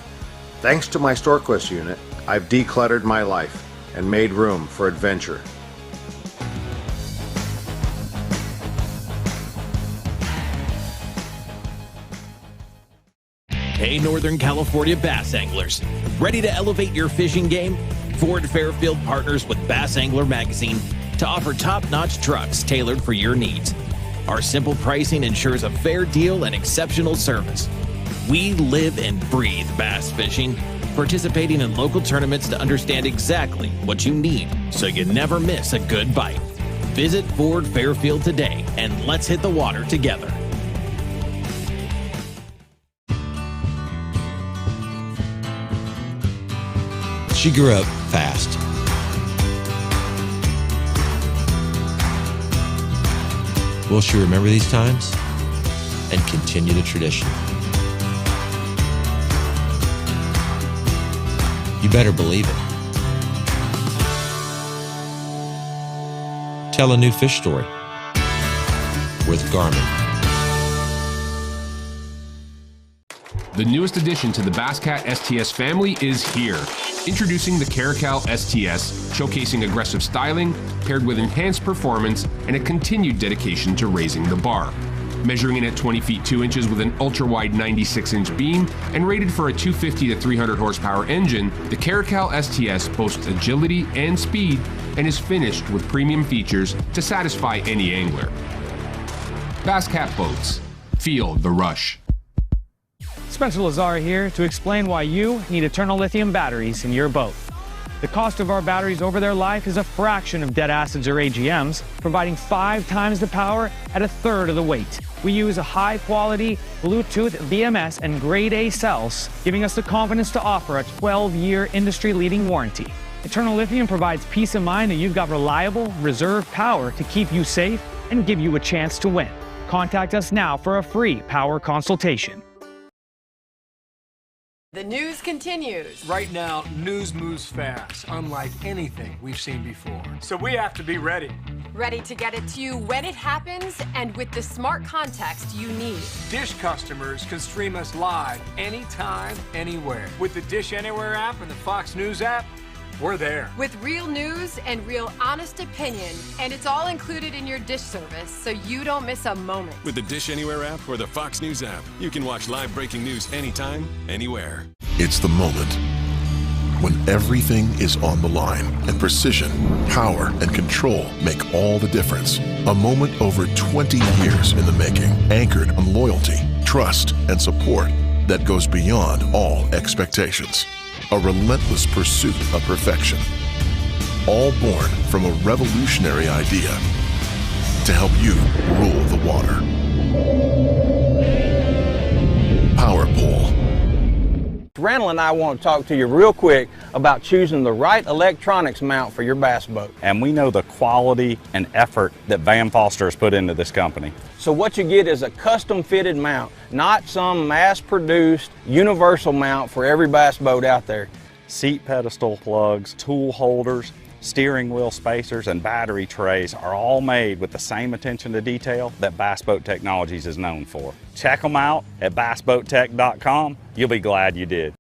Thanks to my StoreQuest unit, I've decluttered my life and made room for adventure. Hey, Northern California bass anglers. Ready to elevate your fishing game? Ford Fairfield partners with Bass Angler Magazine to offer top-notch trucks tailored for your needs. Our simple pricing ensures a fair deal and exceptional service. We live and breathe bass fishing, participating in local tournaments to understand exactly what you need so you never miss a good bite. Visit Ford Fairfield today and let's hit the water together. She grew up fast. Will she remember these times and continue the tradition? You better believe it. Tell a new fish story with Garmin. The newest addition to the Basscat STS family is here. Introducing the Caracal STS, showcasing aggressive styling paired with enhanced performance and a continued dedication to raising the bar. Measuring in at 20 feet 2 inches with an ultra-wide 96-inch beam and rated for a 250 to 300 horsepower engine, the Caracal STS boasts agility and speed and is finished with premium features to satisfy any angler. Basscat boats. Feel the rush. Spencer Lazar here to explain why you need Eternal Lithium batteries in your boat. The cost of our batteries over their life is a fraction of dead acids or AGMs, providing 5 times the power at a third of the weight. We use a high-quality Bluetooth BMS and grade A cells, giving us the confidence to offer a 12-year industry-leading warranty. Eternal Lithium provides peace of mind that you've got reliable, reserve power to keep you safe and give you a chance to win. Contact us now for a free power consultation. The news continues. Right now, news moves fast, unlike anything we've seen before. So we have to be ready. Ready to get it to you when it happens and with the smart context you need. Dish customers can stream us live anytime, anywhere. With the Dish Anywhere app and the Fox News app, we're there. With real news and real honest opinion, and it's all included in your dish service, so you don't miss a moment. With the Dish Anywhere app or the Fox News app, you can watch live breaking news anytime, anywhere. It's the moment when everything is on the line and precision, power, and control make all the difference. A moment over 20 years in the making, anchored on loyalty, trust, and support that goes beyond all expectations. A relentless pursuit of perfection. All born from a revolutionary idea to help you rule the water. Power Pole. Randall and I want to talk to you real quick about choosing the right electronics mount for your bass boat. And we know the quality and effort that Van Foster has put into this company. So what you get is a custom fitted mount, not some mass produced universal mount for every bass boat out there. Seat pedestal plugs, tool holders, steering wheel spacers, and battery trays are all made with the same attention to detail that Bass Boat Technologies is known for. Check them out at bassboattech.com. You'll be glad you did.